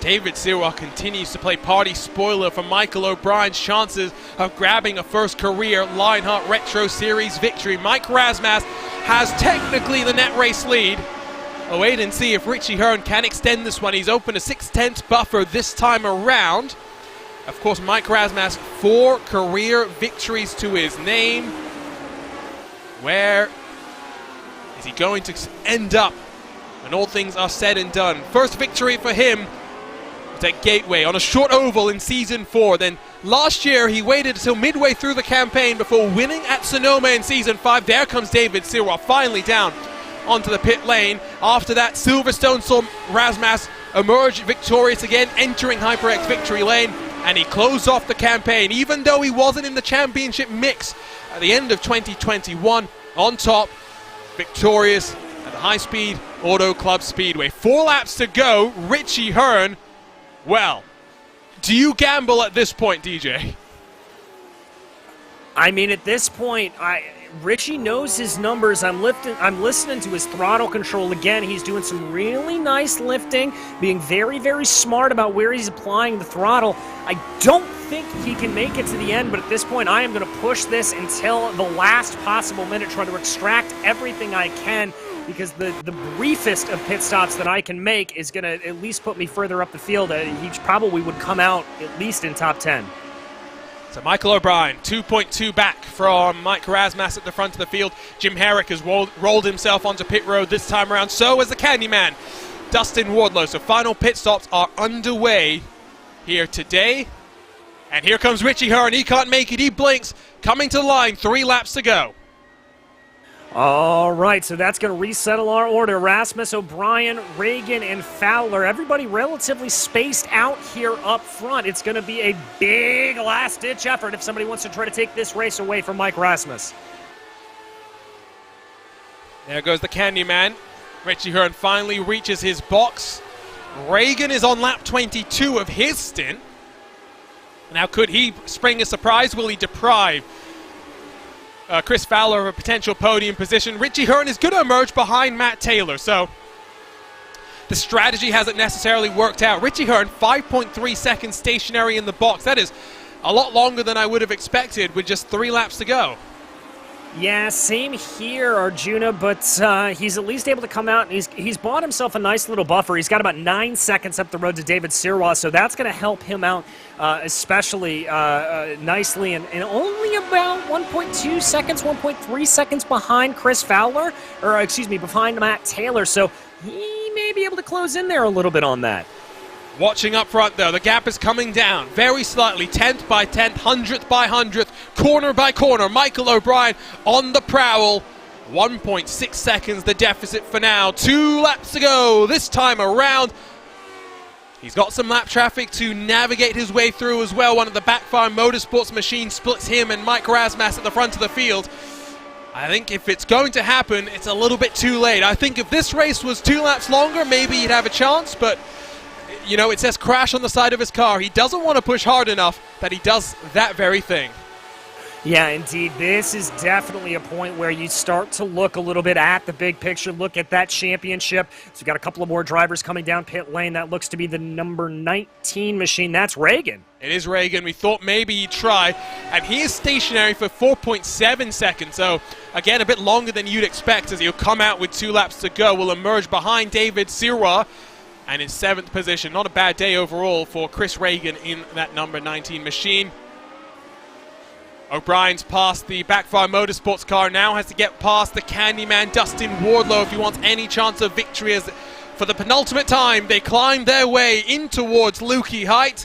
David Sirwa continues to play party spoiler for Michael O'Brien's chances of grabbing a first career Lionheart Retro Series victory. Mike Razmas has technically the net race lead. We'll wait and see if Richie Hearn can extend this one. He's opened a 6/10 buffer this time around. Of course, Mike Razmas, 4 career victories to his name. Where is he going to end up when all things are said and done? First victory for him at Gateway on a short oval in Season 4. Then last year he waited until midway through the campaign before winning at Sonoma in Season 5. There comes David Sirwa finally down onto the pit lane. After that, Silverstone saw Razmas emerge victorious again, entering HyperX victory lane, and he closed off the campaign, even though he wasn't in the championship mix at the end of 2021. On top, victorious at the High Speed Auto Club Speedway. 4 laps to go. Richie Hearn, well, do you gamble at this point, DJ? I mean, at this point, Richie knows his numbers. I'm listening to his throttle control again. He's doing some really nice lifting, being very, very smart about where he's applying the throttle. I don't think he can make it to the end, but at this point, I am going to push this until the last possible minute, try to extract everything I can, because the briefest of pit stops that I can make is going to at least put me further up the field. He probably would come out at least in top 10. So Michael O'Brien, 2.2 back from Mike Rasmus at the front of the field. Jim Herrick has rolled himself onto pit road this time around. So has the Candyman, Dustin Wardlow. So final pit stops are underway here today. And here comes Richie Hearn. He can't make it. He blinks. Coming to the line. 3 laps to go. All right, so that's going to resettle our order. Rasmus, O'Brien, Reagan, and Fowler. Everybody relatively spaced out here up front. It's going to be a big last-ditch effort if somebody wants to try to take this race away from Mike Rasmus. There goes the Candyman. Richie Hearn finally reaches his box. Reagan is on lap 22 of his stint. Now, could he spring a surprise? Will he deprive Chris Fowler of a potential podium position? Richie Hearn is going to emerge behind Matt Taylor, so the strategy hasn't necessarily worked out. Richie Hearn, 5.3 seconds stationary in the box. That is a lot longer than I would have expected with just 3 laps to go. Yeah, same here, Arjuna, but he's at least able to come out, and he's bought himself a nice little buffer. He's got about 9 seconds up the road to David Sirwa, so that's going to help him out especially nicely, and only about 1.2 seconds, 1.3 seconds behind Chris Fowler, or excuse me, behind Matt Taylor, so he may be able to close in there a little bit on that. Watching up front, though, the gap is coming down very slightly, 10th by 10th, 100th by 100th, corner by corner. Michael O'Brien on the prowl. 1.6 seconds the deficit for now. 2 laps to go this time around. He's got some lap traffic to navigate his way through as well. One of the Backfire Motorsports machines splits him and Mike Rasmus at the front of the field. I think if it's going to happen, it's a little bit too late. I think if this race was 2 laps longer, maybe he'd have a chance, but you know, it says crash on the side of his car. He doesn't want to push hard enough that he does that very thing. Yeah, indeed. This is definitely a point where you start to look a little bit at the big picture, look at that championship. So we've got a couple of more drivers coming down pit lane. That looks to be the number 19 machine. That's Reagan. It is Reagan. We thought maybe he'd try, and he is stationary for 4.7 seconds. So, again, a bit longer than you'd expect as he'll come out with 2 laps to go. Will emerge behind David Sirwa. And in 7th position. Not a bad day overall for Chris Reagan in that number 19 machine. O'Brien's past the Backfire Motorsports car, now has to get past the Candyman Dustin Wardlow if he wants any chance of victory, as for the penultimate time they climb their way in towards Lukey Height.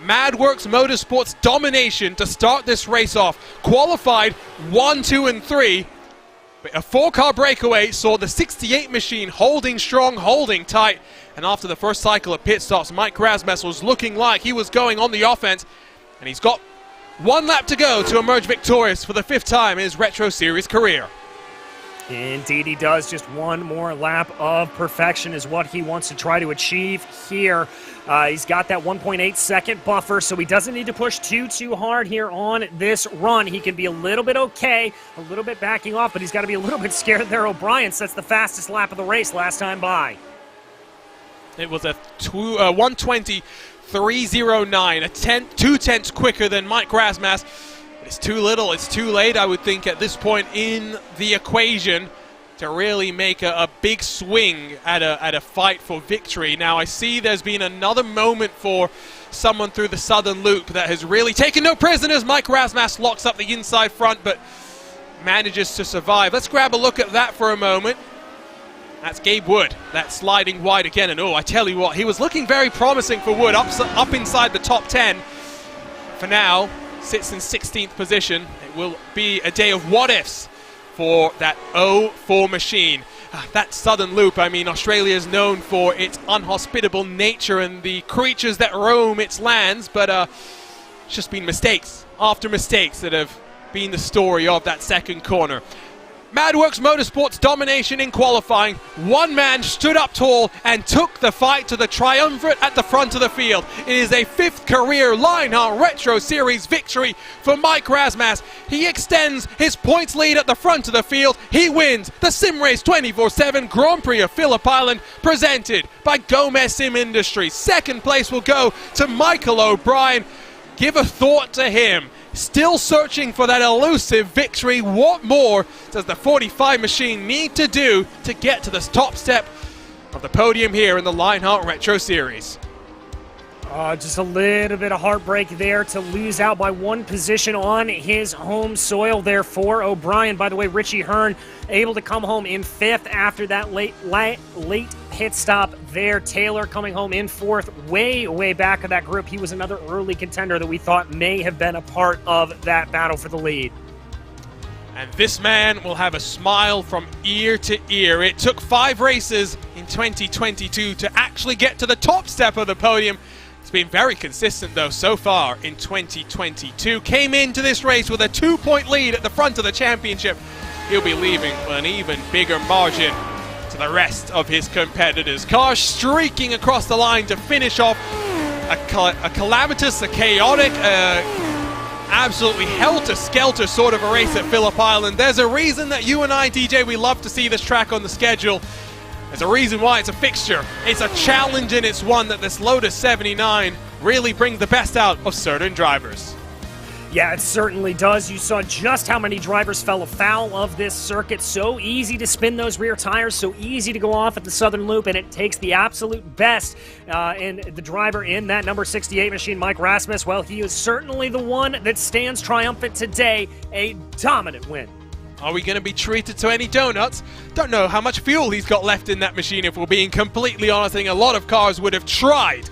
Madworks Motorsports domination to start this race off. Qualified 1, 2, and 3. But a 4-car breakaway saw the 68 machine holding strong, holding tight. And after the first cycle of pit stops, Mike Rasmus was looking like he was going on the offense. And he's got 1 lap to go to emerge victorious for the 5th time in his Retro Series career. Indeed he does. Just 1 more lap of perfection is what he wants to try to achieve here. He's got that 1.8 second buffer, so he doesn't need to push too hard here on this run. He can be a little bit okay, a little bit backing off, but he's got to be a little bit scared there. O'Brien sets the fastest lap of the race last time by. It was a 1:20.309, 2 tenths quicker than Mike Rasmus. It's too little, it's too late, I would think, at this point in the equation to really make a big swing at a fight for victory. Now, I see there's been another moment for someone through the southern loop that has really taken no prisoners. Mike Rasmus locks up the inside front, but manages to survive. Let's grab a look at that for a moment. That's Gabe Wood. That's sliding wide again, and oh, I tell you what, he was looking very promising for Wood, up inside the top 10. For now, sits in 16th position. It will be a day of what-ifs for that 04 machine. That southern loop, I mean, Australia is known for its unhospitable nature and the creatures that roam its lands, but it's just been mistakes after mistakes that have been the story of that second corner. Madworks Motorsports domination in qualifying. One man stood up tall and took the fight to the triumvirate at the front of the field. It is a 5th career Lionheart Retro Series victory for Mike Rasmus. He extends his points lead at the front of the field. He wins the SimRace247 Grand Prix of Phillip Island, presented by Gomez Sim Industries. 2nd place will go to Michael O'Brien. Give a thought to him. Still searching for that elusive victory. What more does the 45 machine need to do to get to the top step of the podium here in the Lionheart Retro Series? Just a little bit of heartbreak there to lose out by 1 position on his home soil there for O'Brien. By the way, Richie Hearn able to come home in 5th after that late pit stop there. Taylor coming home in 4th, way back of that group. He was another early contender that we thought may have been a part of that battle for the lead. And this man will have a smile from ear to ear. It took 5 races in 2022 to actually get to the top step of the podium. It's been very consistent, though, so far in 2022. Came into this race with a 2-point lead at the front of the championship. He'll be leaving with an even bigger margin to the rest of his competitors. Cars streaking across the line to finish off a calamitous, a chaotic, absolutely helter-skelter sort of a race at Phillip Island. There's a reason that you and I, DJ, we love to see this track on the schedule. There's a reason why it's a fixture. It's a challenge, and it's one that this Lotus 79 really brings the best out of certain drivers. Yeah, it certainly does. You saw just how many drivers fell afoul of this circuit. So easy to spin those rear tires, so easy to go off at the Southern Loop, and it takes the absolute best in the driver in that number 68 machine, Mike Rasmus. Well, he is certainly the one that stands triumphant today. A dominant win. Are we going to be treated to any donuts? Don't know how much fuel he's got left in that machine, if we're being completely honest. I think a lot of cars would have tried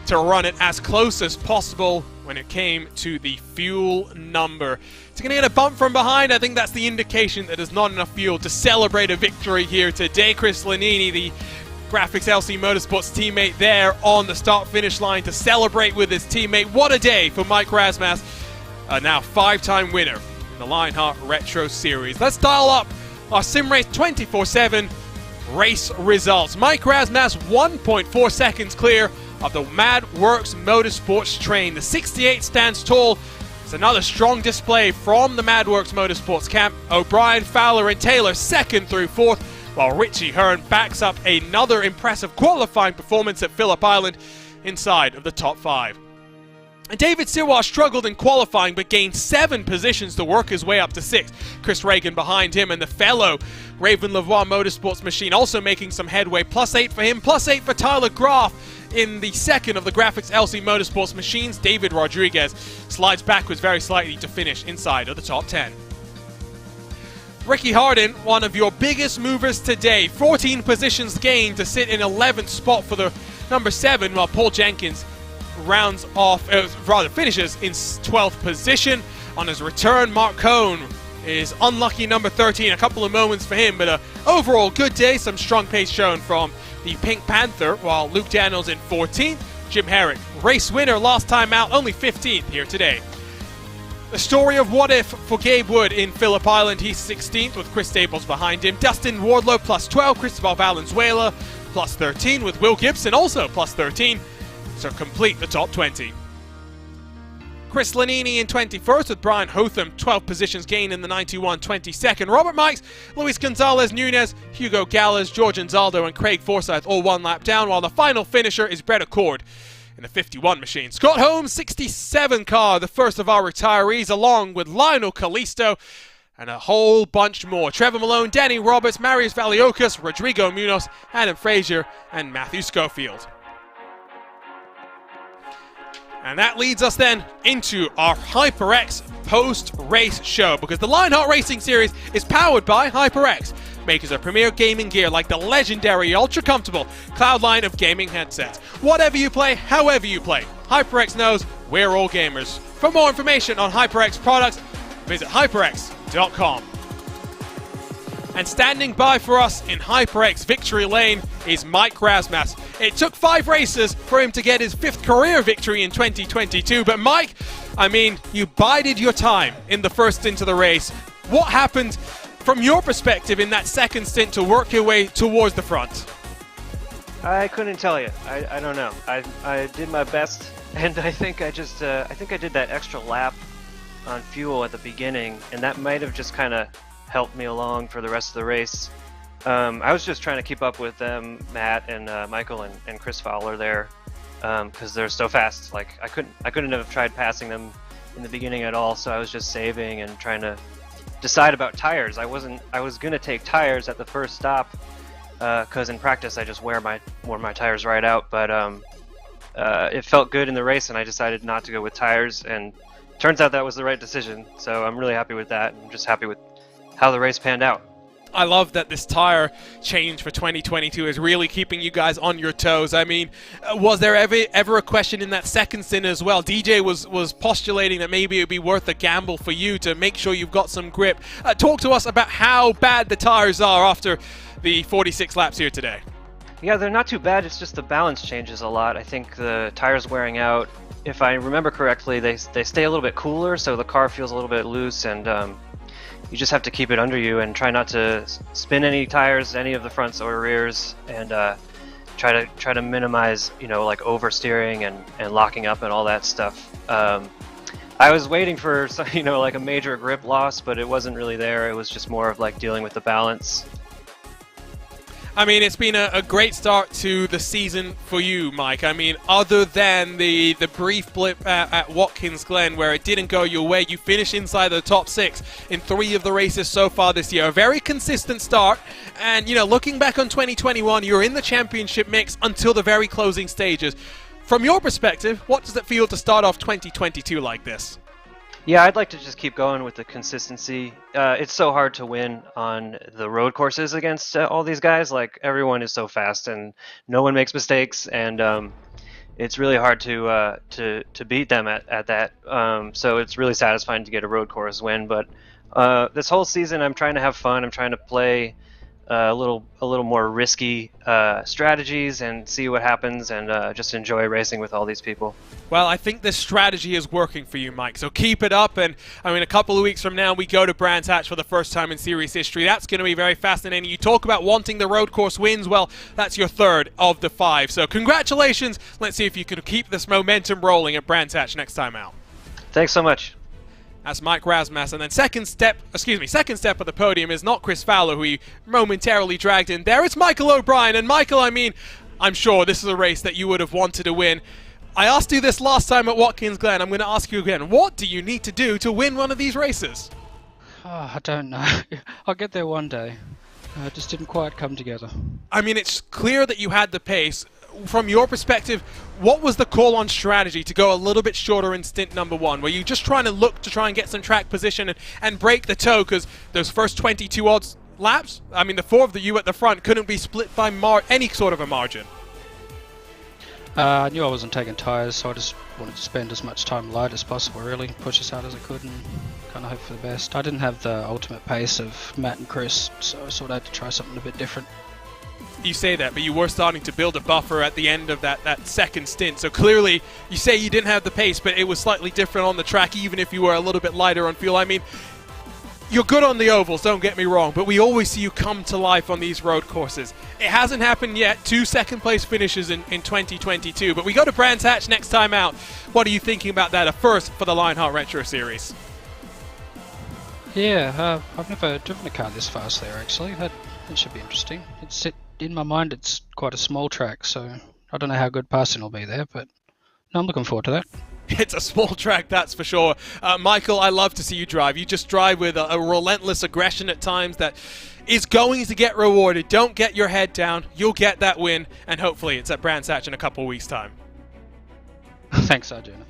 to run it as close as possible when it came to the fuel number. It's going to get a bump from behind. I think that's the indication that there's not enough fuel to celebrate a victory here today. Chris Lanini, the Graphics LC Motorsports teammate, there on the start-finish line to celebrate with his teammate. What a day for Mike Rasmus, now 5-time winner the Lionheart Retro Series. Let's dial up our SimRace247 race results. Mike Rasmus 1.4 seconds clear of the MadWorks Motorsports train. The 68 stands tall. It's another strong display from the MadWorks Motorsports camp. O'Brien, Fowler and Taylor 2nd through 4th, while Richie Hearn backs up another impressive qualifying performance at Phillip Island inside of the top 5. And David Siwa struggled in qualifying but gained 7 positions to work his way up to 6th. Chris Reagan behind him, and the fellow Raven Lavoie Motorsports machine also making some headway. +8 for him, +8 for Tyler Groff in the 2nd of the Graphics LC Motorsports machines. David Rodriguez slides backwards very slightly to finish inside of the top 10. Ricky Hardin, one of your biggest movers today. 14 positions gained to sit in 11th spot for the number 7, while Paul Jenkins finishes in 12th position. On his return, Mark Cohn is unlucky number 13. A couple of moments for him, but an overall good day. Some strong pace shown from the Pink Panther, while Luke Daniels in 14th. Jim Herrick, race winner last time out, only 15th here today. The story of what if for Gabe Wood in Phillip Island. He's 16th with Chris Staples behind him. Dustin Wardlow +12. Cristobal Valenzuela +13 with Will Gibson also +13. So complete the top 20. Chris Lanini in 21st with Brian Hotham, 12 positions gained in the 91, 22nd. Robert Mikes, Luis Gonzalez Nunez, Hugo Gallas, George Anzaldo and Craig Forsyth all 1 lap down, while the final finisher is Brett Accord in the 51 machine. Scott Holmes, 67 car, the first of our retirees, along with Lionel Callisto and a whole bunch more. Trevor Malone, Danny Roberts, Marius Valiocas, Rodrigo Munoz, Adam Frazier and Matthew Schofield. And that leads us then into our HyperX post-race show, because the Lionheart Racing Series is powered by HyperX, makers of premier gaming gear like the legendary ultra-comfortable cloud line of gaming headsets. Whatever you play, however you play, HyperX knows we're all gamers. For more information on HyperX products, visit hyperx.com. And standing by for us in HyperX Victory Lane is Mike Rasmus. It took 5 races for him to get his 5th career victory in 2022. But Mike, I mean, you bided your time in the first stint of the race. What happened from your perspective in that second stint to work your way towards the front? I couldn't tell you. I don't know. I did my best, and I think I just I did that extra lap on fuel at the beginning, and that might have just kind of helped me along for the rest of the race. I was just trying to keep up with them, Matt and Michael and Chris Fowler there, because they're so fast. Like I couldn't have tried passing them in the beginning at all. So I was just saving and trying to decide about tires. I was gonna take tires at the first stop, because in practice I just wear my tires right out. But it felt good in the race, and I decided not to go with tires, and turns out that was the right decision. So I'm really happy with that. I'm just happy with how the race panned out. I love that this tire change for 2022 is really keeping you guys on your toes. I mean, was there ever a question in that second stint as well? DJ was postulating that maybe it would be worth a gamble for you to make sure you've got some grip. Talk to us about how bad the tires are after the 46 laps here today. Yeah, they're not too bad. It's just the balance changes a lot. I think the tires wearing out, if I remember correctly, they stay a little bit cooler, so the car feels a little bit loose, and you just have to keep it under you and try not to spin any tires, any of the fronts or rears, and try to minimize, like oversteering and locking up and all that stuff. I was waiting for like a major grip loss, but it wasn't really there. It was just more of like dealing with the balance. I mean, it's been a great start to the season for you, Mike. I mean, other than the brief blip at Watkins Glen where it didn't go your way, you finished inside the top 6 in 3 of the races so far this year. A very consistent start. And, looking back on 2021, you're in the championship mix until the very closing stages. From your perspective, what does it feel to start off 2022 like this? Yeah, I'd like to just keep going with the consistency. It's so hard to win on the road courses against all these guys. Like, everyone is so fast and no one makes mistakes, and it's really hard to beat them at that. So it's really satisfying to get a road course win. But this whole season, I'm trying to have fun. I'm trying to play a little more risky strategies and see what happens, and just enjoy racing with all these people. Well, I think this strategy is working for you, Mike, so keep it up. And I mean, a couple of weeks from now we go to Brands Hatch for the first time in series history. That's going to be very fascinating. You talk about wanting the road course wins. Well, that's your 3rd of the 5, so congratulations. Let's see if you can keep this momentum rolling at Brands Hatch next time out. Thanks so much. That's Mike Rasmussen. And then second step of the podium is not Chris Fowler, who he momentarily dragged in there. It's Michael O'Brien. And Michael, I mean, I'm sure this is a race that you would have wanted to win. I asked you this last time at Watkins Glen. I'm going to ask you again. What do you need to do to win one of these races? Oh, I don't know. I'll get there one day. It just didn't quite come together. I mean, it's clear that you had the pace. From your perspective, what was the call on strategy to go a little bit shorter in stint number 1? Were you just trying to look to try and get some track position and break the toe? Because those first 22 odd laps, I mean, the 4 of you at the front couldn't be split by any sort of a margin. I knew I wasn't taking tyres, so I just wanted to spend as much time light as possible, really. Push as hard as I could and kind of hope for the best. I didn't have the ultimate pace of Matt and Chris, so I sort of had to try something a bit different. You say that, but you were starting to build a buffer at the end of that second stint. So clearly, you say you didn't have the pace, but it was slightly different on the track, even if you were a little bit lighter on fuel. I mean, you're good on the ovals, don't get me wrong, but we always see you come to life on these road courses. It hasn't happened yet. 2 second-place finishes in 2022, but we go to Brands Hatch next time out. What are you thinking about that? A first for the Lionheart Retro Series. Yeah, I've never driven a car this fast there, actually. That should be interesting. In my mind, it's quite a small track, so I don't know how good passing will be there, but no, I'm looking forward to that. It's a small track, that's for sure. Michael, I love to see you drive. You just drive with a relentless aggression at times that is going to get rewarded. Don't get your head down. You'll get that win, and hopefully it's at Brands Hatch in a couple of weeks' time. Thanks, Arjuna.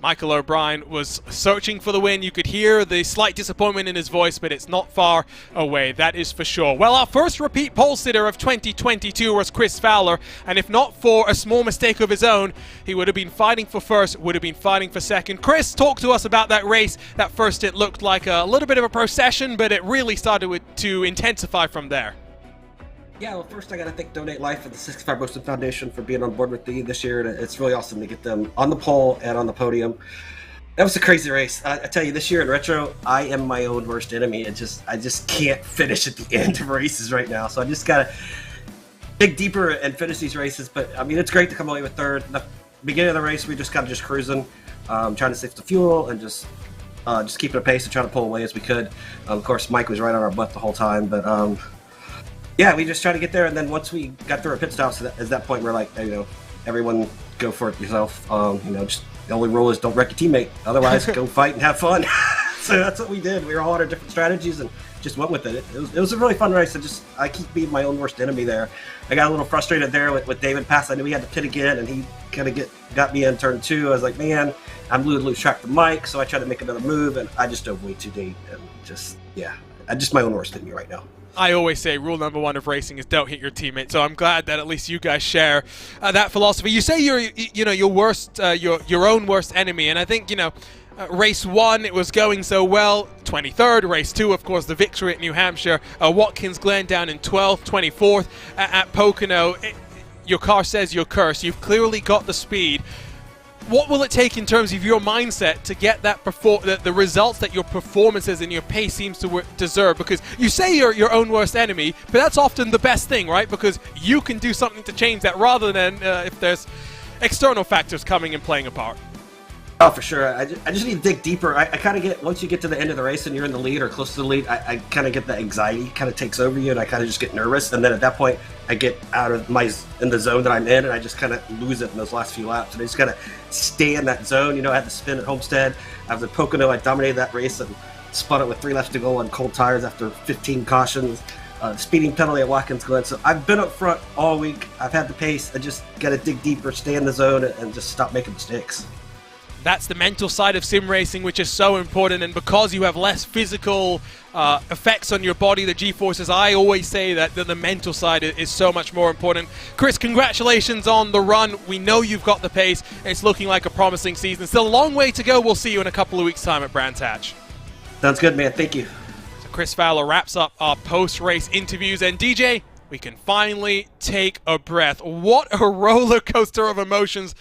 Michael O'Brien was searching for the win. You could hear the slight disappointment in his voice, but it's not far away, that is for sure. Well, our first repeat pole sitter of 2022 was Chris Fowler, and if not for a small mistake of his own, he would have been fighting for first, would have been fighting for second. Chris, talk to us about that race. That first it looked like a little bit of a procession, but it really started to intensify from there. Yeah, well, first I got to thank Donate Life and the 65 Roasted Foundation for being on board with me this year. It's really awesome to get them on the pole and on the podium. That was a crazy race. I tell you, this year in Retro, I am my own worst enemy. I just can't finish at the end of races right now. So I just got to dig deeper and finish these races. But, I mean, it's great to come away with third. The beginning of the race, we just kind of just cruising, trying to save the fuel and just keeping a pace and trying to pull away as we could. Of course, Mike was right on our butt the whole time. But, yeah, we just tried to get there, and then once we got through our pit stops, at that point we're like, everyone go for it yourself. Just the only rule is don't wreck your teammate. Otherwise, go fight and have fun. So that's what we did. We were all on our different strategies, and just went with it. It was a really fun race. I keep being my own worst enemy there. I got a little frustrated there with David pass. I knew he had to pit again, and he kind of got me in turn 2. I was like, man, I'm lose track of Mike, so I tried to make another move, and I just dove way too deep, and I'm just my own worst enemy right now. I always say rule number 1 of racing is don't hit your teammate. So I'm glad that at least you guys share that philosophy. You say you're your own worst enemy, and I think race 1 it was going so well, 23rd. Race 2, of course, the victory at New Hampshire. Watkins Glen down in 12th, 24th at Pocono. Your car says you're cursed. You've clearly got the speed. What will it take in terms of your mindset to get that the results that your performances and your pace seems to deserve? Because you say you're your own worst enemy, but that's often the best thing, right? Because you can do something to change that rather than if there's external factors coming and playing a part. Oh, for sure. I just need to dig deeper. I kind of get, once you get to the end of the race and you're in the lead or close to the lead, I kind of get the anxiety kind of takes over you, and I kind of just get nervous. And then at that point, I get out of in the zone that I'm in, and I just kind of lose it in those last few laps. And I just got to stay in that zone. I had to spin at Homestead. I was at Pocono. I dominated that race and spun it with 3 laps to go on cold tires after 15 cautions. Speeding penalty at Watkins Glen. So I've been up front all week. I've had the pace. I just got to dig deeper, stay in the zone, and just stop making mistakes. That's the mental side of sim racing, which is so important, and because you have less physical effects on your body, the G-forces, I always say that the mental side is so much more important. Chris, congratulations on the run. We know you've got the pace. It's looking like a promising season. Still a long way to go. We'll see you in a couple of weeks' time at Brands Hatch. Sounds good, man. Thank you. So Chris Fowler wraps up our post-race interviews, and DJ, we can finally take a breath. What a roller coaster of emotions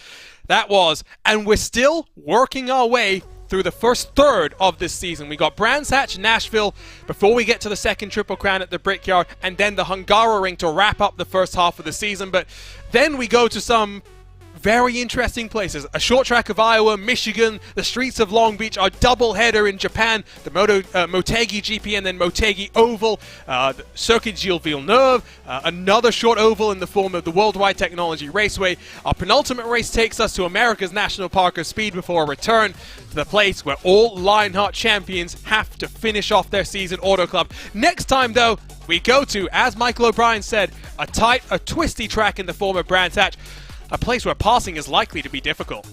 that was, and we're still working our way through the first third of this season. We got Brands Hatch, Nashville, before we get to the second Triple Crown at the Brickyard, and then the Hungaroring to wrap up the first half of the season. But then we go to some very interesting places. A short track of Iowa, Michigan, the streets of Long Beach, our double header in Japan, the Motegi GP, and then Motegi Oval, the Circuit Gilles Villeneuve, another short oval in the form of the Worldwide Technology Raceway. Our penultimate race takes us to America's National Park of Speed before a return to the place where all Lionheart champions have to finish off their season, Auto Club. Next time, though, we go to, as Michael O'Brien said, a twisty track in the form of Brands Hatch, a place where passing is likely to be difficult.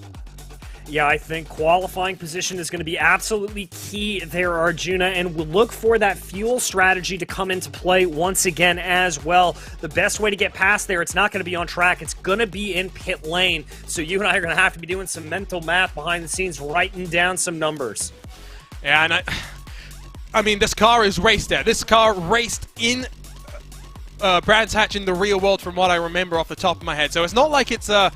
Yeah, I think qualifying position is going to be absolutely key there, Arjuna, and we'll look for that fuel strategy to come into play once again as well. The best way to get past there, it's not going to be on track, it's going to be in pit lane. So you and I are going to have to be doing some mental math behind the scenes, writing down some numbers. Yeah, and I mean, this car is raced there. This car raced in Brands Hatch in the real world, from what I remember off the top of my head. So it's not like it's an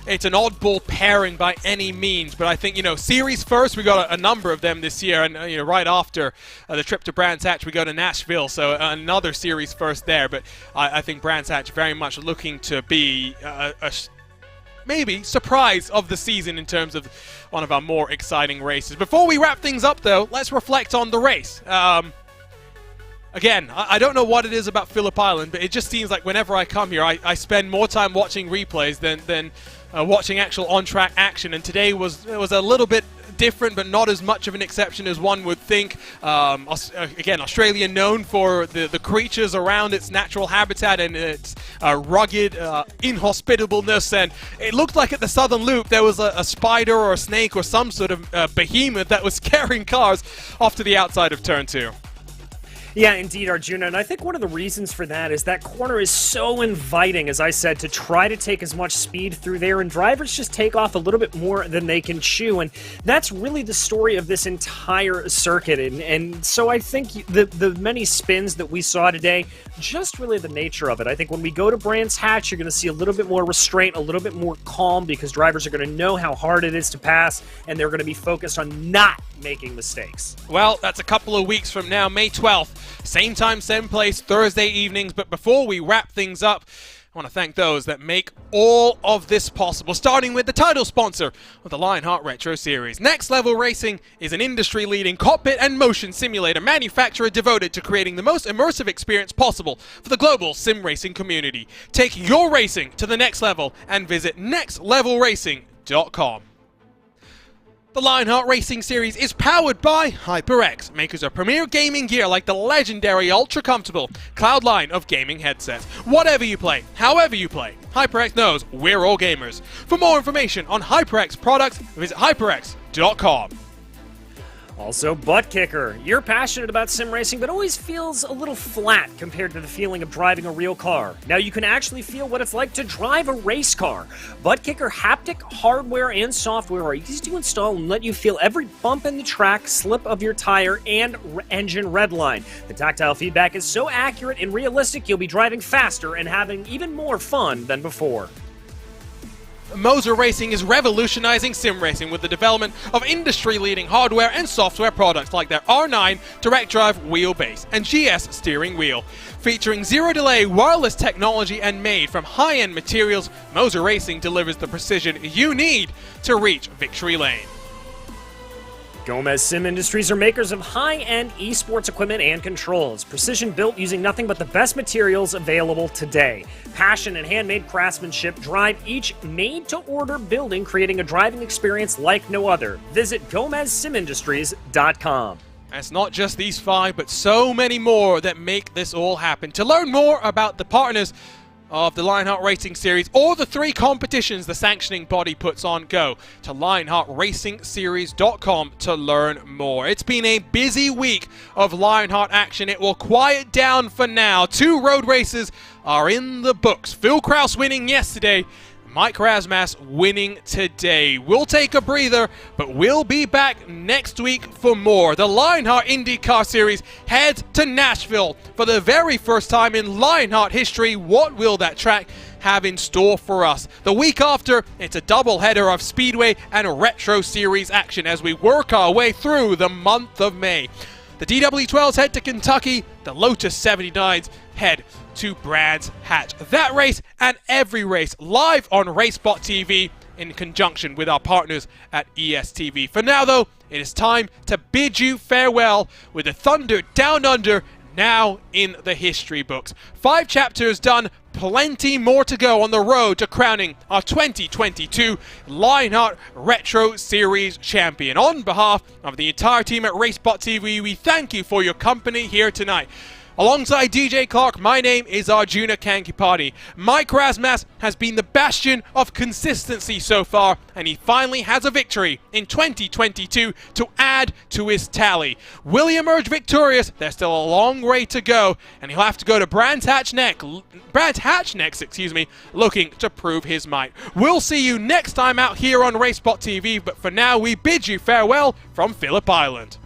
oddball pairing by any means, but I think, series first, we got a number of them this year, and right after the trip to Brands Hatch, we go to Nashville, so another series first there. But I think Brands Hatch very much looking to be a maybe surprise of the season in terms of one of our more exciting races. Before we wrap things up, though, let's reflect on the race. Again, I don't know what it is about Phillip Island, but it just seems like whenever I come here, I spend more time watching replays than watching actual on-track action. And today was a little bit different, but not as much of an exception as one would think. Again, Australia known for the creatures around its natural habitat and its rugged inhospitableness. And it looked like at the Southern Loop there was a spider or a snake or some sort of behemoth that was carrying cars off to the outside of Turn 2. Yeah, indeed, Arjuna, and I think one of the reasons for that is that corner is so inviting, as I said, to try to take as much speed through there, and drivers just take off a little bit more than they can chew, and that's really the story of this entire circuit, and so I think the many spins that we saw today, just really the nature of it. I think when we go to Brands Hatch, you're going to see a little bit more restraint, a little bit more calm, because drivers are going to know how hard it is to pass, and they're going to be focused on not making mistakes. Well, that's a couple of weeks from now, May 12th. Same time, same place, Thursday evenings. But before we wrap things up, I want to thank those that make all of this possible, starting with the title sponsor of the Lionheart Retro Series. Next Level Racing is an industry-leading cockpit and motion simulator manufacturer devoted to creating the most immersive experience possible for the global sim racing community. Take your racing to the next level and visit nextlevelracing.com. The Lionheart Racing Series is powered by HyperX, makers of premier gaming gear like the legendary ultra-comfortable Cloud line of gaming headsets. Whatever you play, however you play, HyperX knows we're all gamers. For more information on HyperX products, visit hyperx.com. Also, Butt Kicker. You're passionate about sim racing, but always feels a little flat compared to the feeling of driving a real car. Now you can actually feel what it's like to drive a race car. Butt Kicker haptic hardware and software are easy to install and let you feel every bump in the track, slip of your tire, and engine redline. The tactile feedback is so accurate and realistic you'll be driving faster and having even more fun than before. Moser Racing is revolutionizing sim racing with the development of industry-leading hardware and software products like their R9 direct drive wheelbase and GS steering wheel. Featuring zero-delay wireless technology and made from high-end materials, Moser Racing delivers the precision you need to reach victory lane. Gomez Sim Industries are makers of high-end esports equipment and controls, precision-built using nothing but the best materials available today. Passion and handmade craftsmanship drive each made-to-order building, creating a driving experience like no other. Visit GomezSimIndustries.com. It's not just these 5, but so many more that make this all happen. To learn more about the partners of the Lionheart Racing Series or the 3 competitions the sanctioning body puts on, go to lionheartracingseries.com to learn more. It's been a busy week of Lionheart action. It will quiet down for now. 2 road races are in the books. Phil Kraus winning yesterday, Mike Razmas winning today. We'll take a breather, but we'll be back next week for more. The Lionheart IndyCar Series heads to Nashville for the very first time in Lionheart history. What will that track have in store for us? The week after, it's a doubleheader of Speedway and Retro Series action as we work our way through the month of May. The DW12s head to Kentucky, the Lotus 79s head to Brands Hatch. That race and every race live on RaceSpotTV in conjunction with our partners at ESTV. For now though, it is time to bid you farewell with the Thunder Down Under now in the history books. 5 chapters done, plenty more to go on the road to crowning our 2022 Lionheart Retro Series champion. On behalf of the entire team at RaceSpotTV, we thank you for your company here tonight. Alongside DJ Clark, my name is Arjuna Kankipati. Mike Razmas has been the bastion of consistency so far, and he finally has a victory in 2022 to add to his tally. Will he emerge victorious? There's still a long way to go, and he'll have to go to Brands Hatch next, looking to prove his might. We'll see you next time out here on RaceSpotTV, but for now we bid you farewell from Phillip Island.